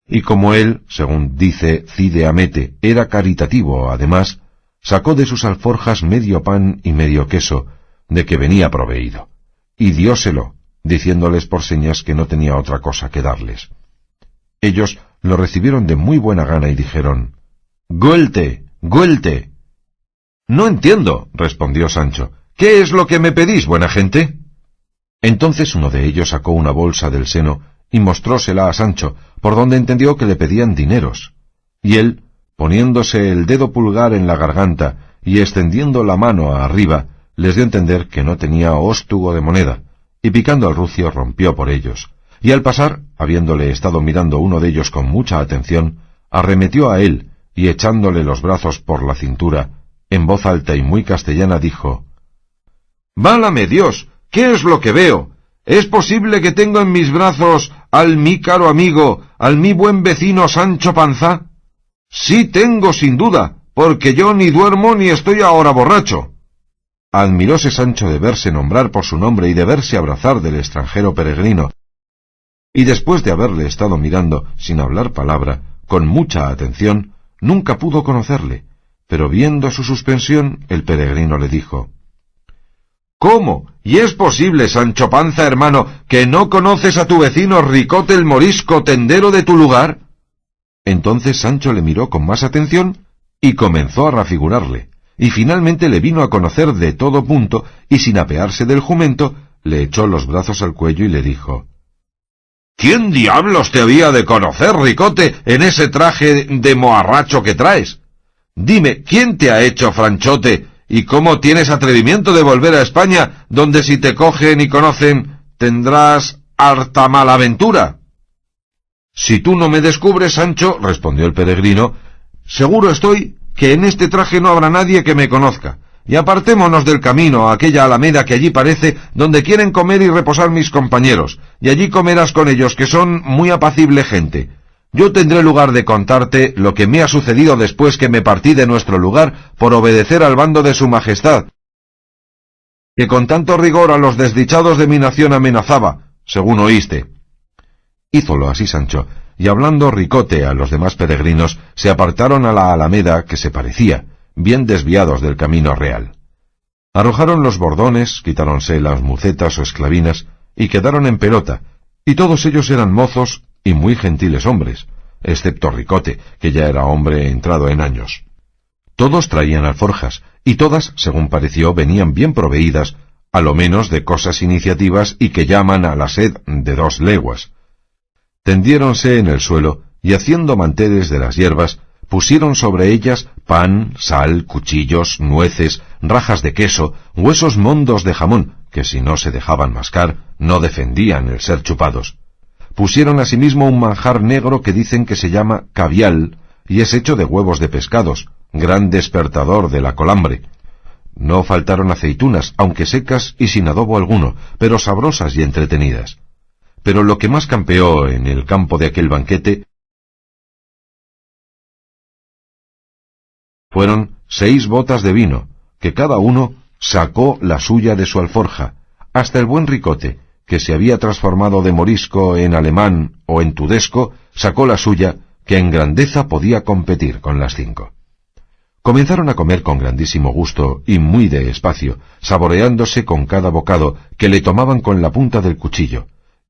Y como él, según dice Cide Hamete, era caritativo además, sacó de sus alforjas medio pan y medio queso, de que venía proveído, y dióselo, diciéndoles por señas que no tenía otra cosa que darles. Ellos lo recibieron de muy buena gana y dijeron, «Guelte, guelte». «No entiendo», respondió Sancho, «¿qué es lo que me pedís, buena gente?» Entonces uno de ellos sacó una bolsa del seno y mostrósela a Sancho, por donde entendió que le pedían dineros. Y él, poniéndose el dedo pulgar en la garganta y extendiendo la mano arriba, les dio a entender que no tenía óstugo de moneda, y picando al rucio rompió por ellos, y al pasar, habiéndole estado mirando uno de ellos con mucha atención, arremetió a él, y echándole los brazos por la cintura, en voz alta y muy castellana dijo, «¡Válame Dios! ¿Qué es lo que veo? ¿Es posible que tengo en mis brazos al mi caro amigo, al mi buen vecino Sancho Panza? Sí tengo, sin duda, porque yo ni duermo ni estoy ahora borracho». Admiróse Sancho de verse nombrar por su nombre y de verse abrazar del extranjero peregrino, y después de haberle estado mirando, sin hablar palabra, con mucha atención, nunca pudo conocerle, pero viendo su suspensión, el peregrino le dijo, «¿Cómo? ¿Y es posible, Sancho Panza, hermano, que no conoces a tu vecino Ricote el Morisco, tendero de tu lugar?» Entonces Sancho le miró con más atención y comenzó a rafigurarle, y finalmente le vino a conocer de todo punto, y sin apearse del jumento, le echó los brazos al cuello y le dijo, «¿Quién diablos te había de conocer, Ricote, en ese traje de moharracho que traes? Dime, ¿quién te ha hecho franchote, y cómo tienes atrevimiento de volver a España, donde si te cogen y conocen, tendrás harta mala aventura?» «Si tú no me descubres, Sancho», respondió el peregrino, «seguro estoy que en este traje no habrá nadie que me conozca, y apartémonos del camino a aquella alameda que allí parece, donde quieren comer y reposar mis compañeros, y allí comerás con ellos, que son muy apacible gente. Yo tendré lugar de contarte lo que me ha sucedido después que me partí de nuestro lugar por obedecer al bando de su majestad, que con tanto rigor a los desdichados de mi nación amenazaba, según oíste». Hízolo así Sancho, y hablando Ricote a los demás peregrinos, se apartaron a la alameda que se parecía, bien desviados del camino real. Arrojaron los bordones, quitáronse las mucetas o esclavinas, y quedaron en pelota, y todos ellos eran mozos y muy gentiles hombres, excepto Ricote, que ya era hombre entrado en años. Todos traían alforjas, y todas, según pareció, venían bien proveídas, a lo menos de cosas iniciativas y que llaman a la sed de 2 leguas. Tendiéronse en el suelo, y haciendo manteles de las hierbas, pusieron sobre ellas pan, sal, cuchillos, nueces, rajas de queso, huesos mondos de jamón, que si no se dejaban mascar, no defendían el ser chupados. Pusieron asimismo un manjar negro que dicen que se llama cavial, y es hecho de huevos de pescados, gran despertador de la colambre. No faltaron aceitunas, aunque secas y sin adobo alguno, pero sabrosas y entretenidas. Pero lo que más campeó en el campo de aquel banquete fueron 6 botas de vino, que cada uno sacó la suya de su alforja, hasta el buen Ricote, que se había transformado de morisco en alemán o en tudesco, sacó la suya, que en grandeza podía competir con las 5. Comenzaron a comer con grandísimo gusto y muy despacio, saboreándose con cada bocado que le tomaban con la punta del cuchillo,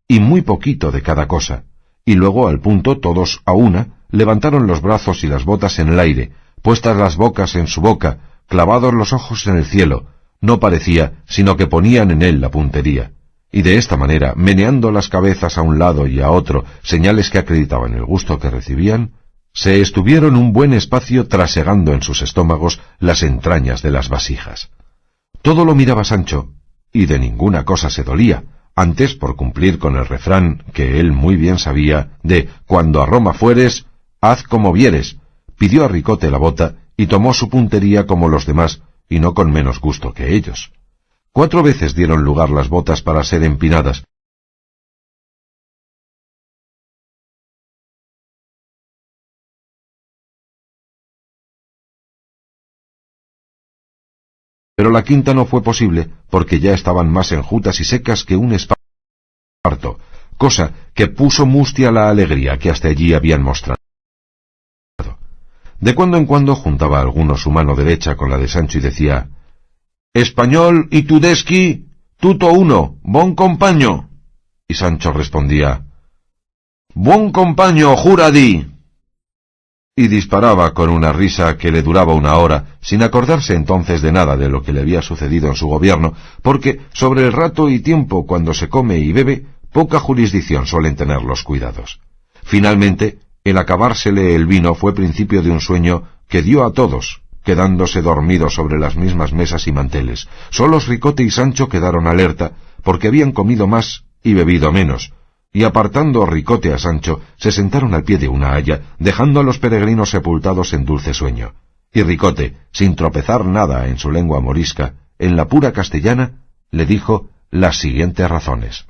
y muy poquito de cada cosa, y luego al punto todos a una levantaron los brazos y las botas en el aire, puestas las bocas en su boca, clavados los ojos en el cielo, no parecía sino que ponían en él la puntería, y de esta manera, meneando las cabezas a un lado y a otro, señales que acreditaban el gusto que recibían, se estuvieron un buen espacio trasegando en sus estómagos las entrañas de las vasijas. Todo lo miraba Sancho, y de ninguna cosa se dolía, antes por cumplir con el refrán que él muy bien sabía de «cuando a Roma fueres, haz como vieres», pidió a Ricote la bota y tomó su puntería como los demás, y no con menos gusto que ellos. 4 veces dieron lugar las botas para ser empinadas, pero la quinta no fue posible, porque ya estaban más enjutas y secas que un esparto, cosa que puso mustia la alegría que hasta allí habían mostrado. De cuando en cuando juntaba alguno su mano derecha con la de Sancho y decía: «Español y tudesqui, tuto uno, bon compaño». Y Sancho respondía: «Bon compaño, jura di». Y disparaba con una risa que le duraba 1 hora, sin acordarse entonces de nada de lo que le había sucedido en su gobierno, porque sobre el rato y tiempo cuando se come y bebe, poca jurisdicción suelen tener los cuidados. Finalmente, el acabársele el vino fue principio de un sueño que dio a todos, quedándose dormidos sobre las mismas mesas y manteles. Solos Ricote y Sancho quedaron alerta, porque habían comido más y bebido menos, y apartando Ricote a Sancho, se sentaron al pie de una haya, dejando a los peregrinos sepultados en dulce sueño. Y Ricote, sin tropezar nada en su lengua morisca, en la pura castellana, le dijo las siguientes razones.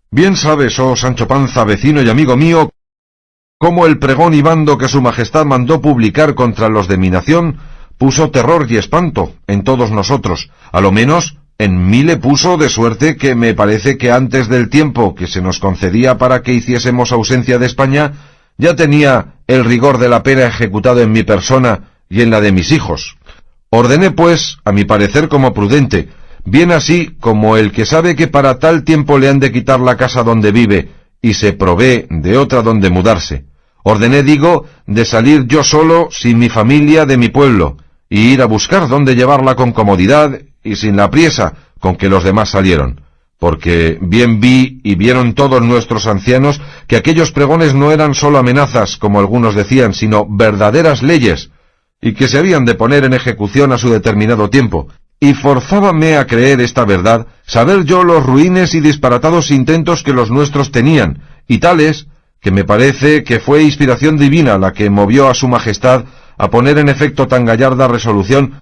«Bien sabes, oh Sancho Panza, vecino y amigo mío, cómo el pregón y bando que su majestad mandó publicar contra los de mi nación puso terror y espanto en todos nosotros, a lo menos en mí le puso, de suerte que me parece que antes del tiempo que se nos concedía para que hiciésemos ausencia de España, ya tenía el rigor de la pena ejecutado en mi persona y en la de mis hijos. Ordené, pues, a mi parecer como prudente, bien así como el que sabe que para tal tiempo le han de quitar la casa donde vive, y se provee de otra donde mudarse. Ordené, digo, de salir yo solo, sin mi familia, de mi pueblo, y ir a buscar dónde llevarla con comodidad y sin la priesa con que los demás salieron, porque bien vi y vieron todos nuestros ancianos que aquellos pregones no eran sólo amenazas, como algunos decían, sino verdaderas leyes, y que se habían de poner en ejecución a su determinado tiempo, y forzábame a creer esta verdad, saber yo los ruines y disparatados intentos que los nuestros tenían, y tales, que me parece que fue inspiración divina la que movió a su majestad a poner en efecto tan gallarda resolución,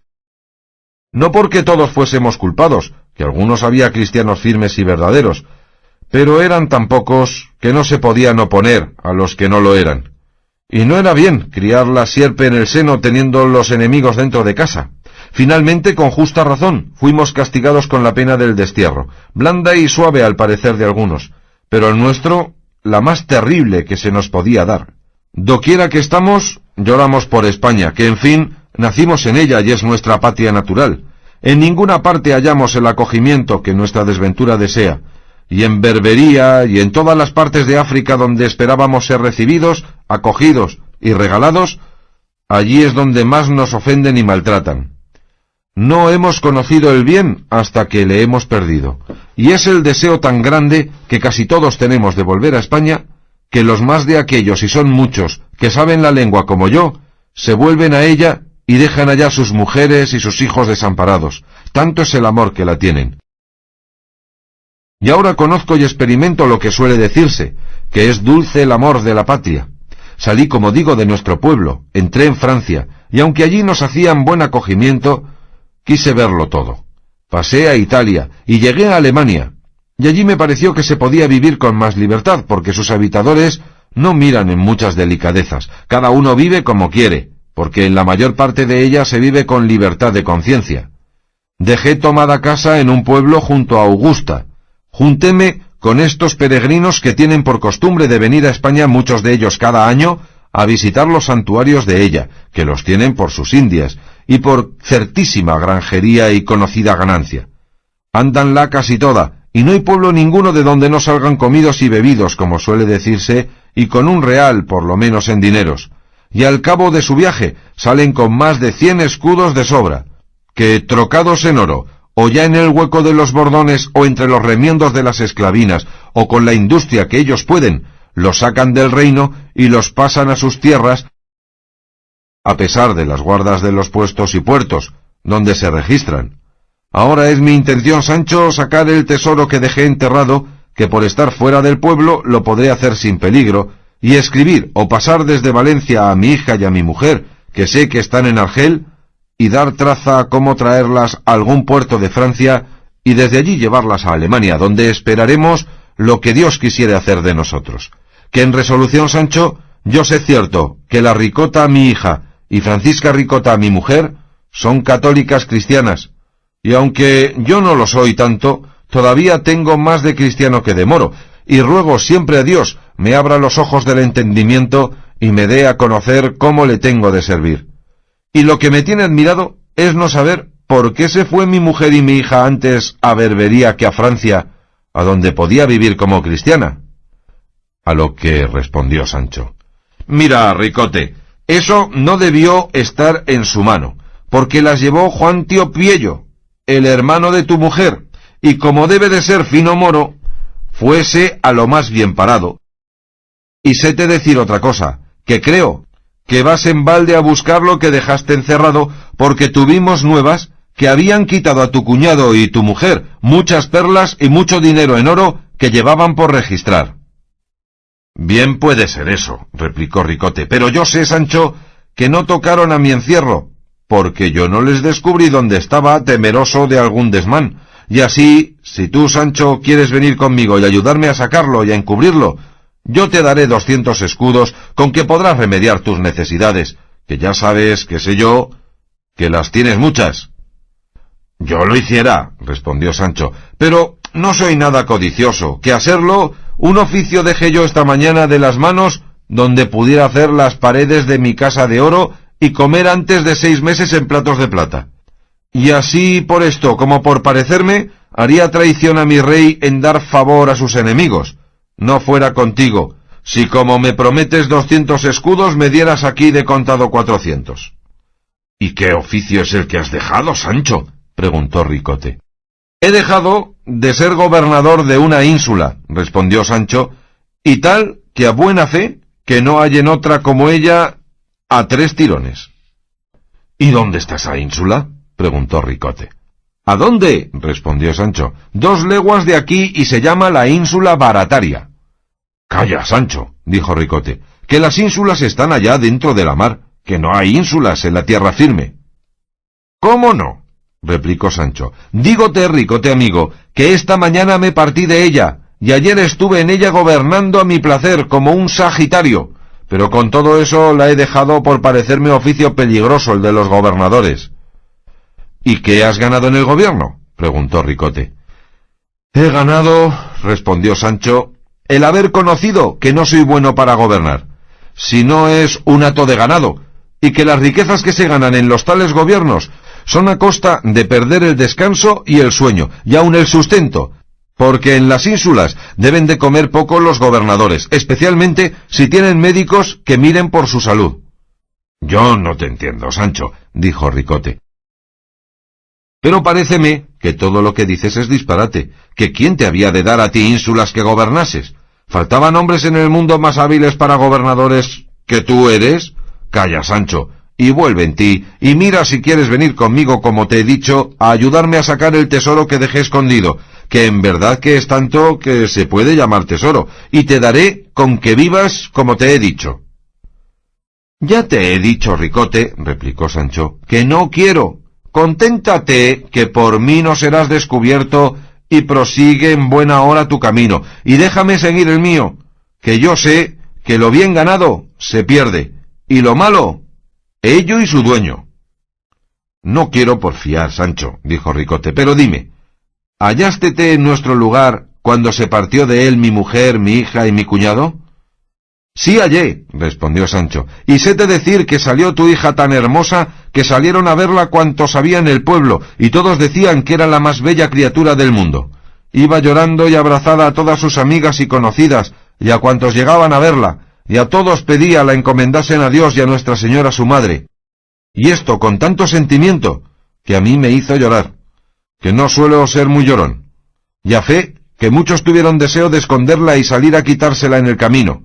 no porque todos fuésemos culpados, que algunos había cristianos firmes y verdaderos, pero eran tan pocos que no se podían oponer a los que no lo eran. Y no era bien criar la sierpe en el seno teniendo los enemigos dentro de casa. Finalmente, con justa razón, fuimos castigados con la pena del destierro, blanda y suave al parecer de algunos, pero el nuestro, la más terrible que se nos podía dar. Doquiera que estamos, lloramos por España, que en fin, nacimos en ella y es nuestra patria natural. En ninguna parte hallamos el acogimiento que nuestra desventura desea, y en Berbería y en todas las partes de África donde esperábamos ser recibidos, acogidos y regalados, allí es donde más nos ofenden y maltratan. No hemos conocido el bien hasta que le hemos perdido, y es el deseo tan grande que casi todos tenemos de volver a España, que los más de aquellos, y son muchos, que saben la lengua como yo, se vuelven a ella y dejan allá sus mujeres y sus hijos desamparados. Tanto es el amor que la tienen. Y ahora conozco y experimento lo que suele decirse, que es dulce el amor de la patria. Salí, como digo, de nuestro pueblo, entré en Francia, y aunque allí nos hacían buen acogimiento, quise verlo todo. Pasé a Italia, y llegué a Alemania, y allí me pareció que se podía vivir con más libertad, porque sus habitadores no miran en muchas delicadezas, cada uno vive como quiere, porque en la mayor parte de ella se vive con libertad de conciencia. Dejé tomada casa en un pueblo junto a Augusta, juntéme con estos peregrinos que tienen por costumbre de venir a España, muchos de ellos cada año, a visitar los santuarios de ella, que los tienen por sus Indias, y por certísima granjería y conocida ganancia. Ándanla casi toda, y no hay pueblo ninguno de donde no salgan comidos y bebidos, como suele decirse, y con un real, por lo menos en dineros. Y al cabo de su viaje salen con más de 100 escudos de sobra, que trocados en oro, o ya en el hueco de los bordones, o entre los remiendos de las esclavinas, o con la industria que ellos pueden, los sacan del reino y los pasan a sus tierras, a pesar de las guardas de los puestos y puertos, donde se registran. Ahora es mi intención, Sancho, sacar el tesoro que dejé enterrado, que por estar fuera del pueblo lo podré hacer sin peligro, y escribir o pasar desde Valencia a mi hija y a mi mujer, que sé que están en Argel, y dar traza a cómo traerlas a algún puerto de Francia, y desde allí llevarlas a Alemania, donde esperaremos lo que Dios quisiere hacer de nosotros. Que en resolución, Sancho, yo sé cierto que la Ricota, mi hija, y Francisca Ricota, mi mujer, son católicas cristianas, y aunque yo no lo soy tanto, todavía tengo más de cristiano que de moro, y ruego siempre a Dios me abra los ojos del entendimiento y me dé a conocer cómo le tengo de servir. Y lo que me tiene admirado es no saber por qué se fue mi mujer y mi hija antes a Berbería que a Francia, a donde podía vivir como cristiana. A lo que respondió Sancho: Mira, Ricote, eso no debió estar en su mano, porque las llevó Juan Tío Piello, el hermano de tu mujer, y como debe de ser fino moro, fuese a lo más bien parado. Y séte decir otra cosa, que creo que vas en balde a buscar lo que dejaste encerrado, porque tuvimos nuevas que habían quitado a tu cuñado y tu mujer muchas perlas y mucho dinero en oro que llevaban por registrar. Bien puede ser eso, replicó Ricote, pero yo sé, Sancho, que no tocaron a mi encierro, porque yo no les descubrí dónde estaba, temeroso de algún desmán, y así, si tú, Sancho, quieres venir conmigo y ayudarme a sacarlo y a encubrirlo, yo te daré 200 escudos con que podrás remediar tus necesidades, que ya sabes, que sé yo, que las tienes muchas. Yo lo hiciera, respondió Sancho, pero no soy nada codicioso, que a serlo, un oficio dejé yo esta mañana de las manos donde pudiera hacer las paredes de mi casa de oro y comer antes de 6 meses en platos de plata. Y así, por esto, como por parecerme, haría traición a mi rey en dar favor a sus enemigos. No fuera contigo, si como me prometes 200 escudos me dieras aquí de contado 400. ¿Y qué oficio es el que has dejado, Sancho?, preguntó Ricote. He dejado de ser gobernador de una ínsula, respondió Sancho, y tal que a buena fe que no hallen otra como ella a 3 tirones. ¿Y dónde está esa ínsula?, preguntó Ricote. ¿A dónde?, respondió Sancho. 2 leguas de aquí y se llama la ínsula Barataria. Calla, Sancho, dijo Ricote, que las ínsulas están allá dentro de la mar, que no hay ínsulas en la tierra firme. ¿Cómo no?, replicó Sancho. Dígote, Ricote amigo, que esta mañana me partí de ella, y ayer estuve en ella gobernando a mi placer como un sagitario, pero con todo eso la he dejado por parecerme oficio peligroso el de los gobernadores. ¿Y qué has ganado en el gobierno?, preguntó Ricote. He ganado, respondió Sancho, el haber conocido que no soy bueno para gobernar, si no es un hato de ganado, y que las riquezas que se ganan en los tales gobiernos son a costa de perder el descanso y el sueño, y aun el sustento, porque en las ínsulas deben de comer poco los gobernadores, especialmente si tienen médicos que miren por su salud. Yo no te entiendo, Sancho, dijo Ricote. Pero paréceme que todo lo que dices es disparate, que ¿quién te había de dar a ti ínsulas que gobernases? ¿Faltaban hombres en el mundo más hábiles para gobernadores que tú eres? Calla, Sancho, y vuelve en ti, y mira si quieres venir conmigo, como te he dicho, a ayudarme a sacar el tesoro que dejé escondido, que en verdad que es tanto que se puede llamar tesoro, y te daré con que vivas como te he dicho. Ya te he dicho, Ricote, replicó Sancho, que no quiero. Conténtate que por mí no serás descubierto y prosigue en buena hora tu camino, y déjame seguir el mío, que yo sé que lo bien ganado se pierde, y lo malo, ello y su dueño. No quiero porfiar, Sancho, dijo Ricote, pero dime, ¿hallástete en nuestro lugar cuando se partió de él mi mujer, mi hija y mi cuñado? Sí hallé, respondió Sancho, y séte decir que salió tu hija tan hermosa que salieron a verla cuantos había en el pueblo, y todos decían que era la más bella criatura del mundo. Iba llorando y abrazada a todas sus amigas y conocidas, y a cuantos llegaban a verla, y a todos pedía la encomendasen a Dios y a Nuestra Señora su madre. Y esto con tanto sentimiento, que a mí me hizo llorar, que no suelo ser muy llorón. Y a fe que muchos tuvieron deseo de esconderla y salir a quitársela en el camino,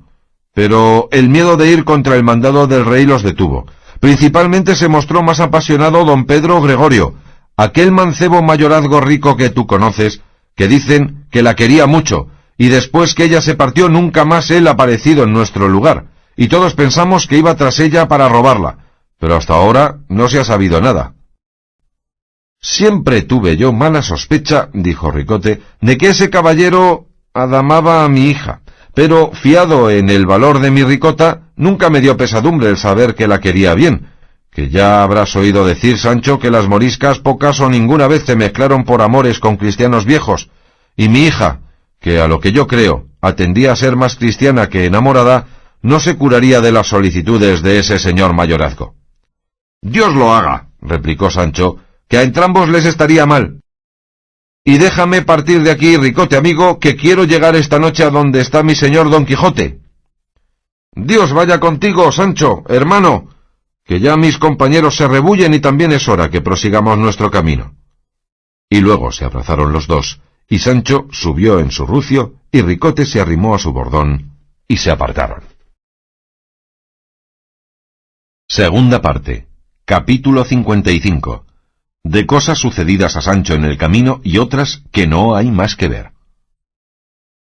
pero el miedo de ir contra el mandado del rey los detuvo. Principalmente se mostró más apasionado don Pedro Gregorio, aquel mancebo mayorazgo rico que tú conoces, que dicen que la quería mucho, y después que ella se partió nunca más él ha aparecido en nuestro lugar, y todos pensamos que iba tras ella para robarla, pero hasta ahora no se ha sabido nada. Siempre tuve yo mala sospecha, dijo Ricote, de que ese caballero adamaba a mi hija, pero fiado en el valor de mi Ricota, nunca me dio pesadumbre el saber que la quería bien, que ya habrás oído decir, Sancho, que las moriscas pocas o ninguna vez se mezclaron por amores con cristianos viejos, y mi hija, que a lo que yo creo, atendía a ser más cristiana que enamorada, no se curaría de las solicitudes de ese señor mayorazgo. Dios lo haga, replicó Sancho, que a entrambos les estaría mal. Y déjame partir de aquí, Ricote amigo, que quiero llegar esta noche a donde está mi señor Don Quijote. Dios vaya contigo, Sancho, hermano, que ya mis compañeros se rebullen y también es hora que prosigamos nuestro camino. Y luego se abrazaron los dos, y Sancho subió en su rucio, y Ricote se arrimó a su bordón, y se apartaron. Segunda parte. Capítulo 55. De cosas sucedidas a Sancho en el camino y otras que no hay más que ver.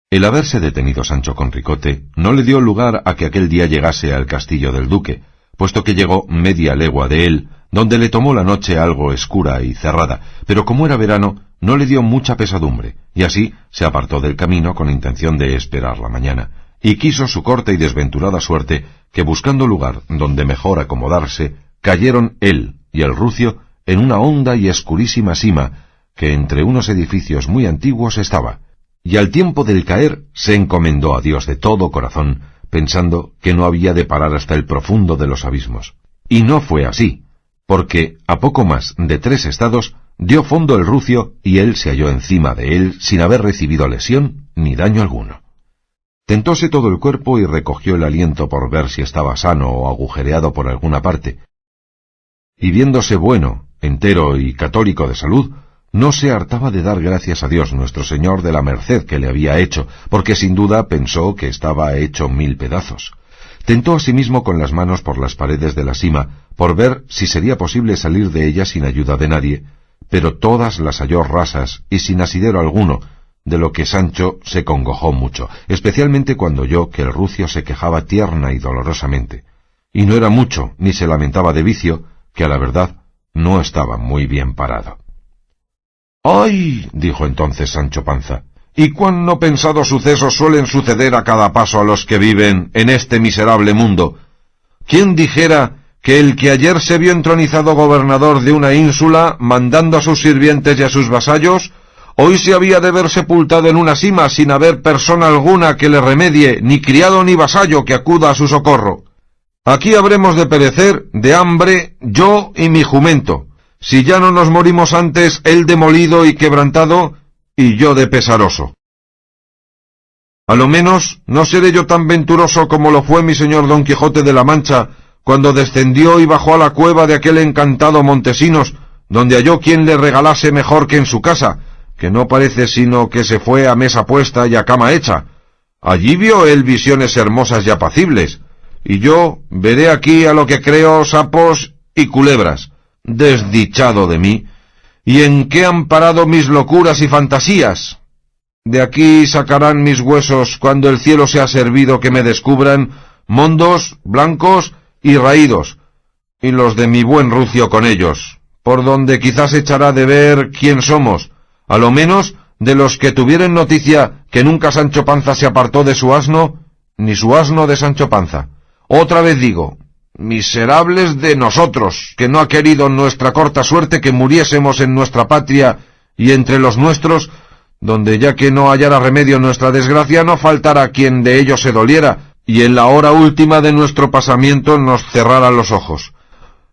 El haberse detenido Sancho con Ricote no le dio lugar a que aquel día llegase al castillo del duque, puesto que llegó media legua de él, donde le tomó la noche algo escura y cerrada, pero como era verano, no le dio mucha pesadumbre, y así se apartó del camino con intención de esperar la mañana, y quiso su corta y desventurada suerte que buscando lugar donde mejor acomodarse, cayeron él y el rucio en una honda y escurísima sima que entre unos edificios muy antiguos estaba, y al tiempo del caer se encomendó a Dios de todo corazón, pensando que no había de parar hasta el profundo de los abismos. Y no fue así, porque a poco más de 3 estados dio fondo el rucio y él se halló encima de él sin haber recibido lesión ni daño alguno. Tentóse todo el cuerpo y recogió el aliento por ver si estaba sano o agujereado por alguna parte, y viéndose bueno, entero y católico de salud, no se hartaba de dar gracias a Dios nuestro Señor de la merced que le había hecho, porque sin duda pensó que estaba hecho 1000 pedazos. Tentó asimismo con las manos por las paredes de la sima, por ver si sería posible salir de ella sin ayuda de nadie, pero todas las halló rasas y sin asidero alguno, de lo que Sancho se congojó mucho, especialmente cuando oyó que el rucio se quejaba tierna y dolorosamente, y no era mucho, ni se lamentaba de vicio, que a la verdad no estaba muy bien parado. ¡Ay! Dijo entonces Sancho Panza, ¿y cuán no pensados sucesos suelen suceder a cada paso a los que viven en este miserable mundo? ¿Quién dijera que el que ayer se vio entronizado gobernador de una ínsula, mandando a sus sirvientes y a sus vasallos, hoy se había de ver sepultado en una sima sin haber persona alguna que le remedie, ni criado ni vasallo que acuda a su socorro? Aquí habremos de perecer de hambre yo y mi jumento, si ya no nos morimos antes él demolido y quebrantado, y yo de pesaroso. A lo menos no seré yo tan venturoso como lo fue mi señor Don Quijote de la Mancha, cuando descendió y bajó a la cueva de aquel encantado Montesinos, donde halló quien le regalase mejor que en su casa, que no parece sino que se fue a mesa puesta y a cama hecha. Allí vio él visiones hermosas y apacibles, y yo veré aquí a lo que creo sapos y culebras. Desdichado de mí, ¿y en qué han parado mis locuras y fantasías? De aquí sacarán mis huesos cuando el cielo sea servido que me descubran mondos, blancos y raídos, y los de mi buen rucio con ellos, por donde quizás echará de ver quién somos, a lo menos de los que tuvieron noticia que nunca Sancho Panza se apartó de su asno, ni su asno de Sancho Panza. Otra vez digo, miserables de nosotros, que no ha querido nuestra corta suerte que muriésemos en nuestra patria y entre los nuestros, donde ya que no hallara remedio en nuestra desgracia, no faltara quien de ello se doliera, y en la hora última de nuestro pasamiento nos cerrara los ojos.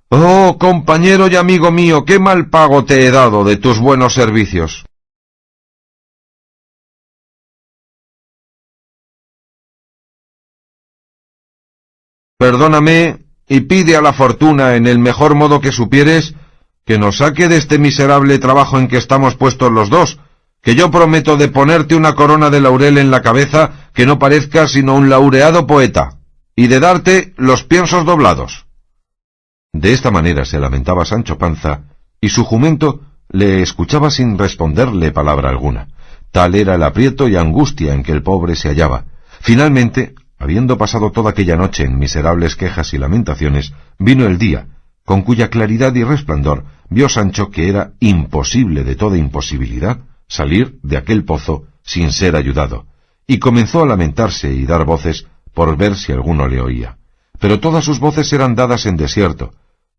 Oh, compañero y amigo mío, qué mal pago te he dado de tus buenos servicios. Perdóname, y pide a la fortuna, en el mejor modo que supieres, que nos saque de este miserable trabajo en que estamos puestos los dos, que yo prometo de ponerte una corona de laurel en la cabeza que no parezca sino un laureado poeta, y de darte los piensos doblados. De esta manera se lamentaba Sancho Panza, y su jumento le escuchaba sin responderle palabra alguna. Tal era el aprieto y angustia en que el pobre se hallaba. Finalmente, habiendo pasado toda aquella noche en miserables quejas y lamentaciones, vino el día, con cuya claridad y resplandor vio Sancho que era imposible de toda imposibilidad salir de aquel pozo sin ser ayudado, y comenzó a lamentarse y dar voces por ver si alguno le oía. Pero todas sus voces eran dadas en desierto,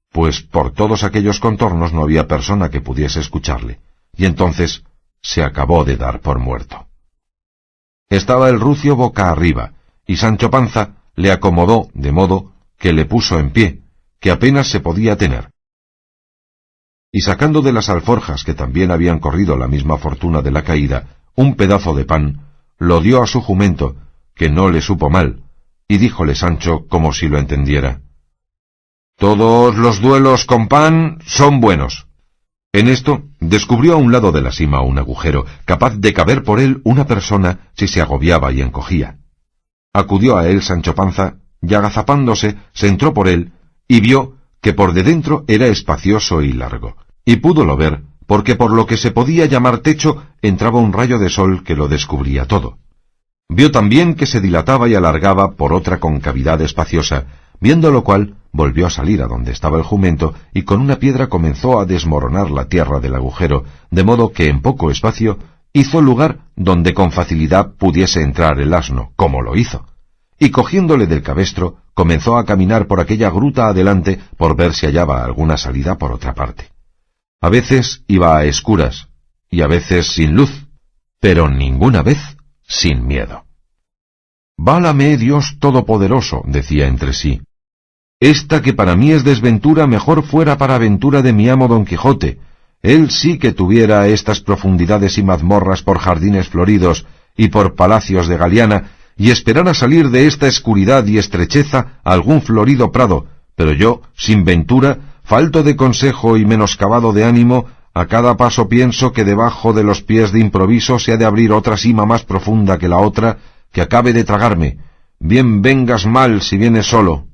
pues por todos aquellos contornos no había persona que pudiese escucharle, y entonces se acabó de dar por muerto. Estaba el rucio boca arriba, y Sancho Panza le acomodó de modo que le puso en pie, que apenas se podía tener. Y sacando de las alforjas, que también habían corrido la misma fortuna de la caída, un pedazo de pan, lo dio a su jumento, que no le supo mal, y díjole Sancho como si lo entendiera: «Todos los duelos con pan son buenos». En esto descubrió a un lado de la sima un agujero, capaz de caber por él una persona si se agobiaba y encogía. Acudió a él Sancho Panza, y agazapándose, se entró por él, y vio que por de dentro era espacioso y largo, y púdolo ver, porque por lo que se podía llamar techo entraba un rayo de sol que lo descubría todo. Vio también que se dilataba y alargaba por otra concavidad espaciosa, viendo lo cual volvió a salir a donde estaba el jumento, y con una piedra comenzó a desmoronar la tierra del agujero, de modo que en poco espacio hizo lugar donde con facilidad pudiese entrar el asno, como lo hizo, y cogiéndole del cabestro, comenzó a caminar por aquella gruta adelante por ver si hallaba alguna salida por otra parte. A veces iba a escuras, y a veces sin luz, pero ninguna vez sin miedo. «Válame Dios Todopoderoso», decía entre sí, «esta que para mí es desventura mejor fuera para ventura de mi amo Don Quijote. Él sí que tuviera estas profundidades y mazmorras por jardines floridos y por palacios de Galiana, y esperara salir de esta escuridad y estrecheza a algún florido prado, pero yo, sin ventura, falto de consejo y menoscabado de ánimo, a cada paso pienso que debajo de los pies de improviso se ha de abrir otra sima más profunda que la otra, que acabe de tragarme. Bien vengas mal si vienes solo».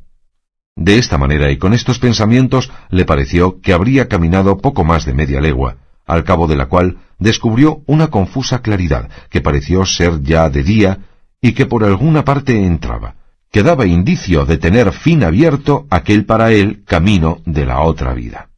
De esta manera y con estos pensamientos le pareció que habría caminado poco más de media legua, al cabo de la cual descubrió una confusa claridad, que pareció ser ya de día, y que por alguna parte entraba, que daba indicio de tener fin abierto aquel para él camino de la otra vida.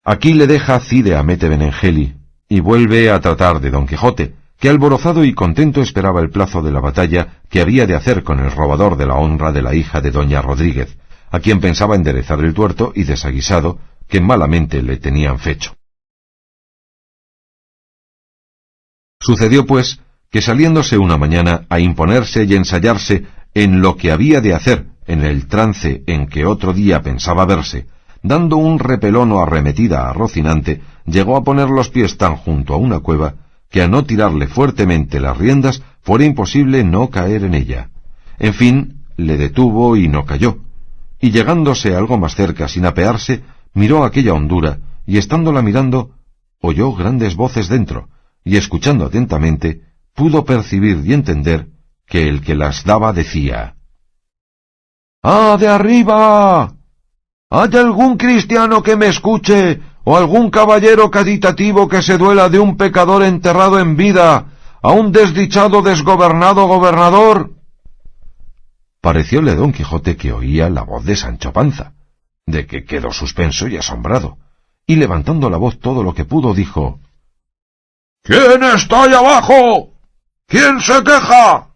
Aquí le deja Cide Hamete Benengeli, y vuelve a tratar de Don Quijote, que alborozado y contento esperaba el plazo de la batalla que había de hacer con el robador de la honra de la hija de doña Rodríguez, a quien pensaba enderezar el tuerto y desaguisado que malamente le tenían fecho. Sucedió, pues, que saliéndose una mañana a imponerse y ensayarse en lo que había de hacer en el trance en que otro día pensaba verse, dando un repelón o arremetida a Rocinante, llegó a poner los pies tan junto a una cueva que a no tirarle fuertemente las riendas fuera imposible no caer en ella. En fin, le detuvo y no cayó, y llegándose algo más cerca sin apearse, miró aquella hondura, y estándola mirando, oyó grandes voces dentro, y escuchando atentamente, pudo percibir y entender que el que las daba decía: «¡Ah, de arriba! ¿Hay algún cristiano que me escuche, o algún caballero caritativo que se duela de un pecador enterrado en vida, a un desdichado desgobernado gobernador?» Parecióle a Don Quijote que oía la voz de Sancho Panza, de que quedó suspenso y asombrado, y levantando la voz todo lo que pudo, dijo: «¿Quién está ahí abajo? ¿Quién se queja?»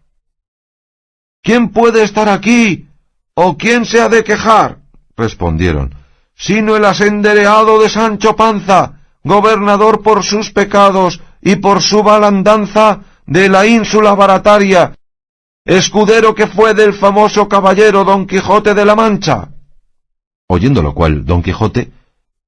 «¿Quién puede estar aquí? ¿O quién se ha de quejar?», respondieron, «sino el asendereado de Sancho Panza, gobernador por sus pecados y por su balandanza de la ínsula Barataria, escudero que fue del famoso caballero Don Quijote de la Mancha. Oyendo lo cual, Don Quijote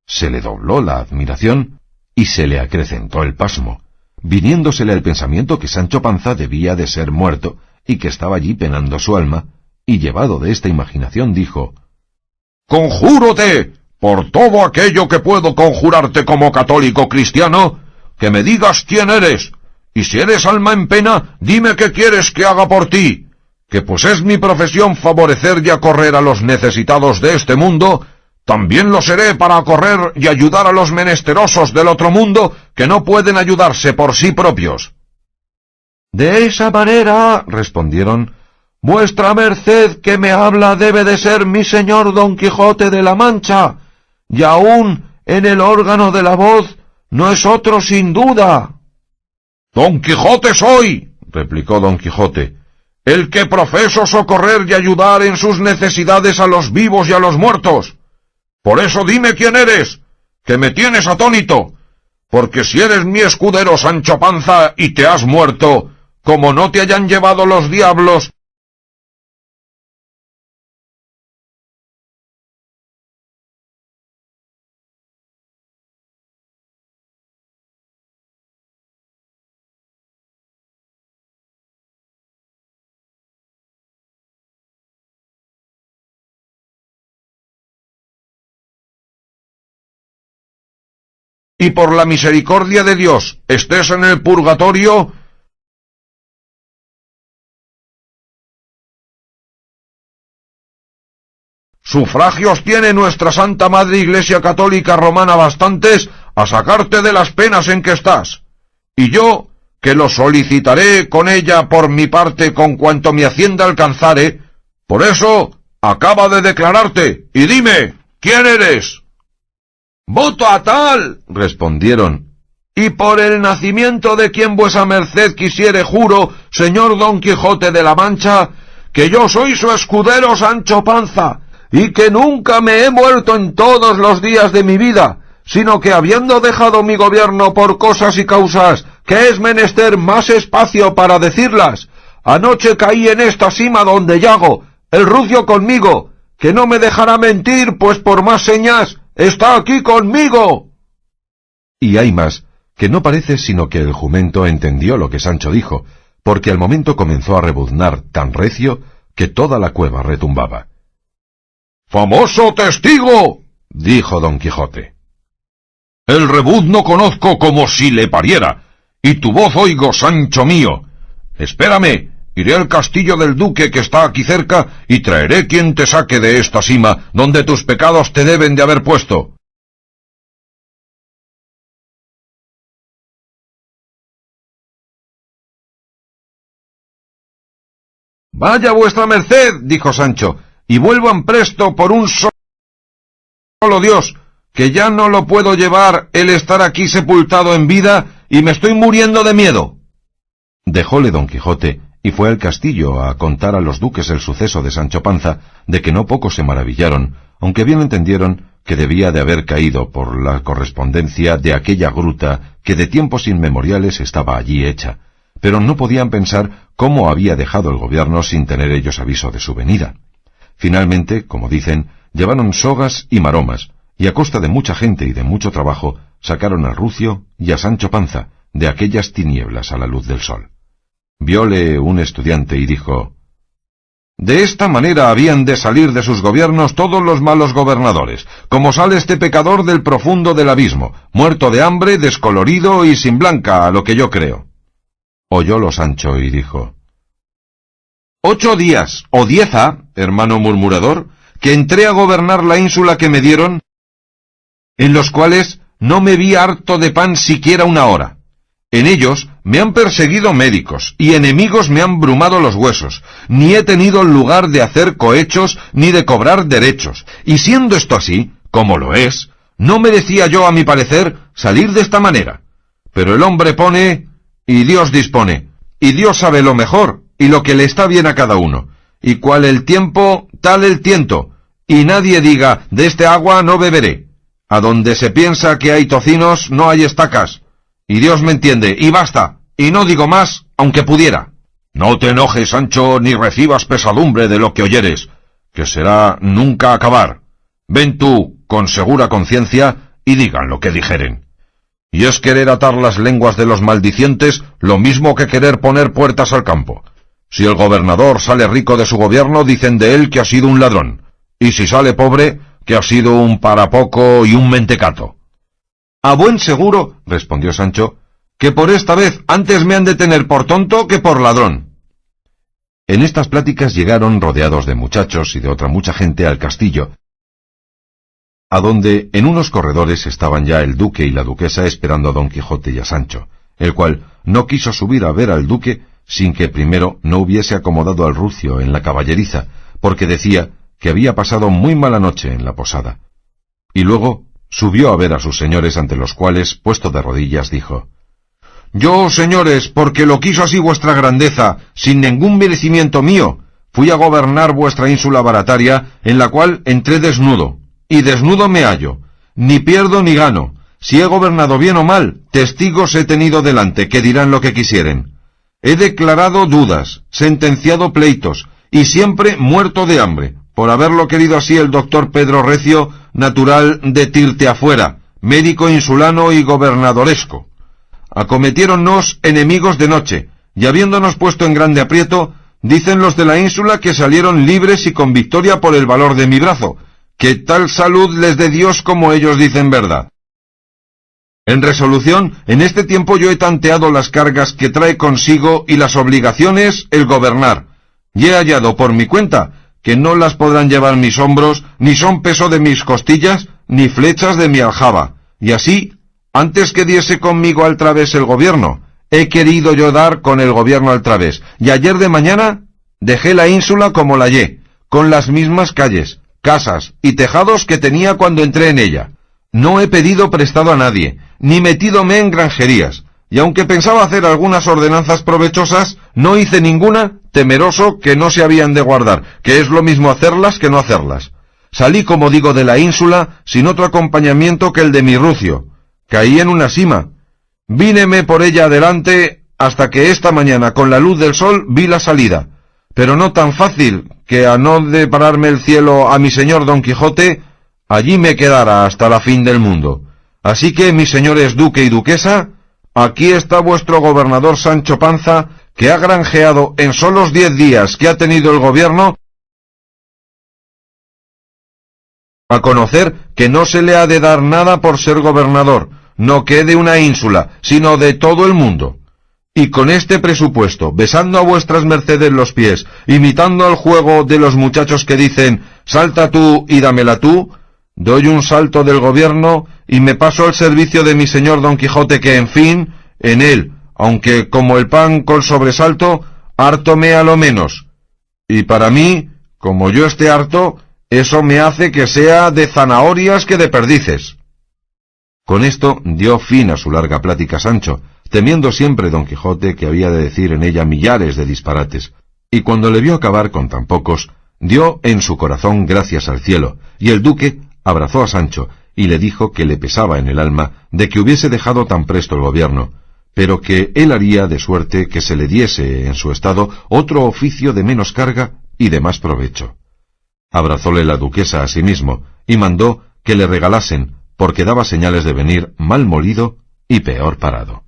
se le dobló la admiración y se le acrecentó el pasmo, viniéndosele el pensamiento que Sancho Panza debía de ser muerto y que estaba allí penando su alma, y llevado de esta imaginación dijo: «Conjúrote, por todo aquello que puedo conjurarte como católico cristiano, que me digas quién eres, y si eres alma en pena, dime qué quieres que haga por ti, que pues es mi profesión favorecer y acorrer a los necesitados de este mundo, también lo seré para acorrer y ayudar a los menesterosos del otro mundo que no pueden ayudarse por sí propios». «De esa manera», respondieron, «vuestra merced que me habla debe de ser mi señor Don Quijote de la Mancha, y aún en el órgano de la voz no es otro sin duda». «Don Quijote soy», replicó Don Quijote, «el que profeso socorrer y ayudar en sus necesidades a los vivos y a los muertos. Por eso dime quién eres, que me tienes atónito, porque si eres mi escudero Sancho Panza y te has muerto, como no te hayan llevado los diablos, y por la misericordia de Dios estés en el purgatorio, sufragios tiene nuestra Santa Madre Iglesia Católica Romana bastantes a sacarte de las penas en que estás, y yo, que lo solicitaré con ella por mi parte con cuanto mi hacienda alcanzare, por eso acaba de declararte, y dime, ¿quién eres?» «Voto a tal», respondieron, «y por el nacimiento de quien vuesa merced quisiere juro, señor Don Quijote de la Mancha, que yo soy su escudero Sancho Panza, y que nunca me he muerto en todos los días de mi vida, sino que habiendo dejado mi gobierno por cosas y causas que es menester más espacio para decirlas, anoche caí en esta sima donde yago, el rucio conmigo, que no me dejará mentir, pues por más señas está aquí conmigo». Y hay más, que no parece sino que el jumento entendió lo que Sancho dijo, porque al momento comenzó a rebuznar tan recio que toda la cueva retumbaba. «¡Famoso testigo!», dijo Don Quijote. «El rebuzno conozco como si le pariera, y tu voz oigo, Sancho mío. Espérame, iré al castillo del duque que está aquí cerca, y traeré quien te saque de esta sima, donde tus pecados te deben de haber puesto». «Vaya vuestra merced», dijo Sancho, «y vuelvan presto por un solo Dios, que ya no lo puedo llevar el estar aquí sepultado en vida, y me estoy muriendo de miedo». Dejóle Don Quijote, y fue al castillo a contar a los duques el suceso de Sancho Panza, de que no poco se maravillaron, aunque bien entendieron que debía de haber caído por la correspondencia de aquella gruta que de tiempos inmemoriales estaba allí hecha, pero no podían pensar cómo había dejado el gobierno sin tener ellos aviso de su venida. Finalmente, como dicen, llevaron sogas y maromas, y a costa de mucha gente y de mucho trabajo, sacaron al rucio y a Sancho Panza de aquellas tinieblas a la luz del sol. Vióle un estudiante y dijo: «De esta manera habían de salir de sus gobiernos todos los malos gobernadores, como sale este pecador del profundo del abismo, muerto de hambre, descolorido y sin blanca, a lo que yo creo». Oyólo Sancho y dijo: «8 días o 10 hermano murmurador, que entré a gobernar la ínsula que me dieron, en los cuales no me vi harto de pan siquiera una hora. En ellos me han perseguido médicos, y enemigos me han brumado los huesos, ni he tenido lugar de hacer cohechos ni de cobrar derechos, y siendo esto así, como lo es, no merecía yo, a mi parecer, salir de esta manera. Pero el hombre pone, y Dios dispone, y Dios sabe lo mejor, y lo que le está bien a cada uno, y cual el tiempo, tal el tiento, y nadie diga, de este agua no beberé. A donde se piensa que hay tocinos, no hay estacas, y Dios me entiende, y basta, y no digo más, aunque pudiera. No te enojes, Sancho, ni recibas pesadumbre de lo que oyeres, que será nunca acabar. Ven tú, con segura conciencia, y digan lo que dijeren. Y es querer atar las lenguas de los maldicientes lo mismo que querer poner puertas al campo. Si el gobernador sale rico de su gobierno, dicen de él que ha sido un ladrón, y si sale pobre, que ha sido un parapoco y un mentecato. A buen seguro, respondió Sancho, que por esta vez antes me han de tener por tonto que por ladrón. En estas pláticas llegaron, rodeados de muchachos y de otra mucha gente, al castillo, a donde en unos corredores estaban ya el duque y la duquesa esperando a Don Quijote y a Sancho, el cual no quiso subir a ver al duque sin que primero no hubiese acomodado al rucio en la caballeriza, porque decía que había pasado muy mala noche en la posada. Y luego subió a ver a sus señores, ante los cuales, puesto de rodillas, dijo: Yo, señores, porque lo quiso así vuestra grandeza, sin ningún merecimiento mío, fui a gobernar vuestra ínsula barataria, en la cual entré desnudo, y desnudo me hallo, ni pierdo ni gano. Si he gobernado bien o mal, testigos he tenido delante, que dirán lo que quisieren. He declarado dudas, sentenciado pleitos, y siempre muerto de hambre, por haberlo querido así el doctor Pedro Recio, natural de Tirteafuera, médico insulano y gobernadoresco. Acometiéronnos enemigos de noche, y habiéndonos puesto en grande aprieto, dicen los de la ínsula que salieron libres y con victoria por el valor de mi brazo, que tal salud les dé Dios como ellos dicen verdad. En resolución, en este tiempo yo he tanteado las cargas que trae consigo y las obligaciones el gobernar, y he hallado por mi cuenta que no las podrán llevar mis hombros, ni son peso de mis costillas, ni flechas de mi aljaba, y así, antes que diese conmigo al través el gobierno, he querido yo dar con el gobierno al través, y ayer de mañana dejé la ínsula como la hallé, con las mismas calles, casas y tejados que tenía cuando entré en ella. No he pedido prestado a nadie, ni metídome en granjerías, y aunque pensaba hacer algunas ordenanzas provechosas, no hice ninguna, temeroso que no se habían de guardar, que es lo mismo hacerlas que no hacerlas. Salí, como digo, de la ínsula, sin otro acompañamiento que el de mi rucio. Caí en una sima. Víneme por ella adelante, hasta que esta mañana, con la luz del sol, vi la salida. Pero no tan fácil, que a no depararme el cielo a mi señor Don Quijote, allí me quedara hasta la fin del mundo. Así que, mis señores duque y duquesa, aquí está vuestro gobernador Sancho Panza, que ha granjeado en solos 10 días que ha tenido el gobierno, a conocer que no se le ha de dar nada por ser gobernador, no que de una ínsula, sino de todo el mundo. Y con este presupuesto, besando a vuestras mercedes los pies, imitando al juego de los muchachos que dicen, salta tú y dámela tú, doy un salto del gobierno y me paso al servicio de mi señor Don Quijote, que en fin, en él, aunque como el pan col sobresalto, hártome a lo menos. Y para mí, como yo esté harto, eso me hace que sea de zanahorias que de perdices. Con esto dio fin a su larga plática Sancho, temiendo siempre Don Quijote que había de decir en ella millares de disparates, y cuando le vio acabar con tan pocos, dio en su corazón gracias al cielo, y el duque abrazó a Sancho, y le dijo que le pesaba en el alma de que hubiese dejado tan presto el gobierno, pero que él haría de suerte que se le diese en su estado otro oficio de menos carga y de más provecho. Abrazóle la duquesa a sí mismo, y mandó que le regalasen, porque daba señales de venir mal molido y peor parado.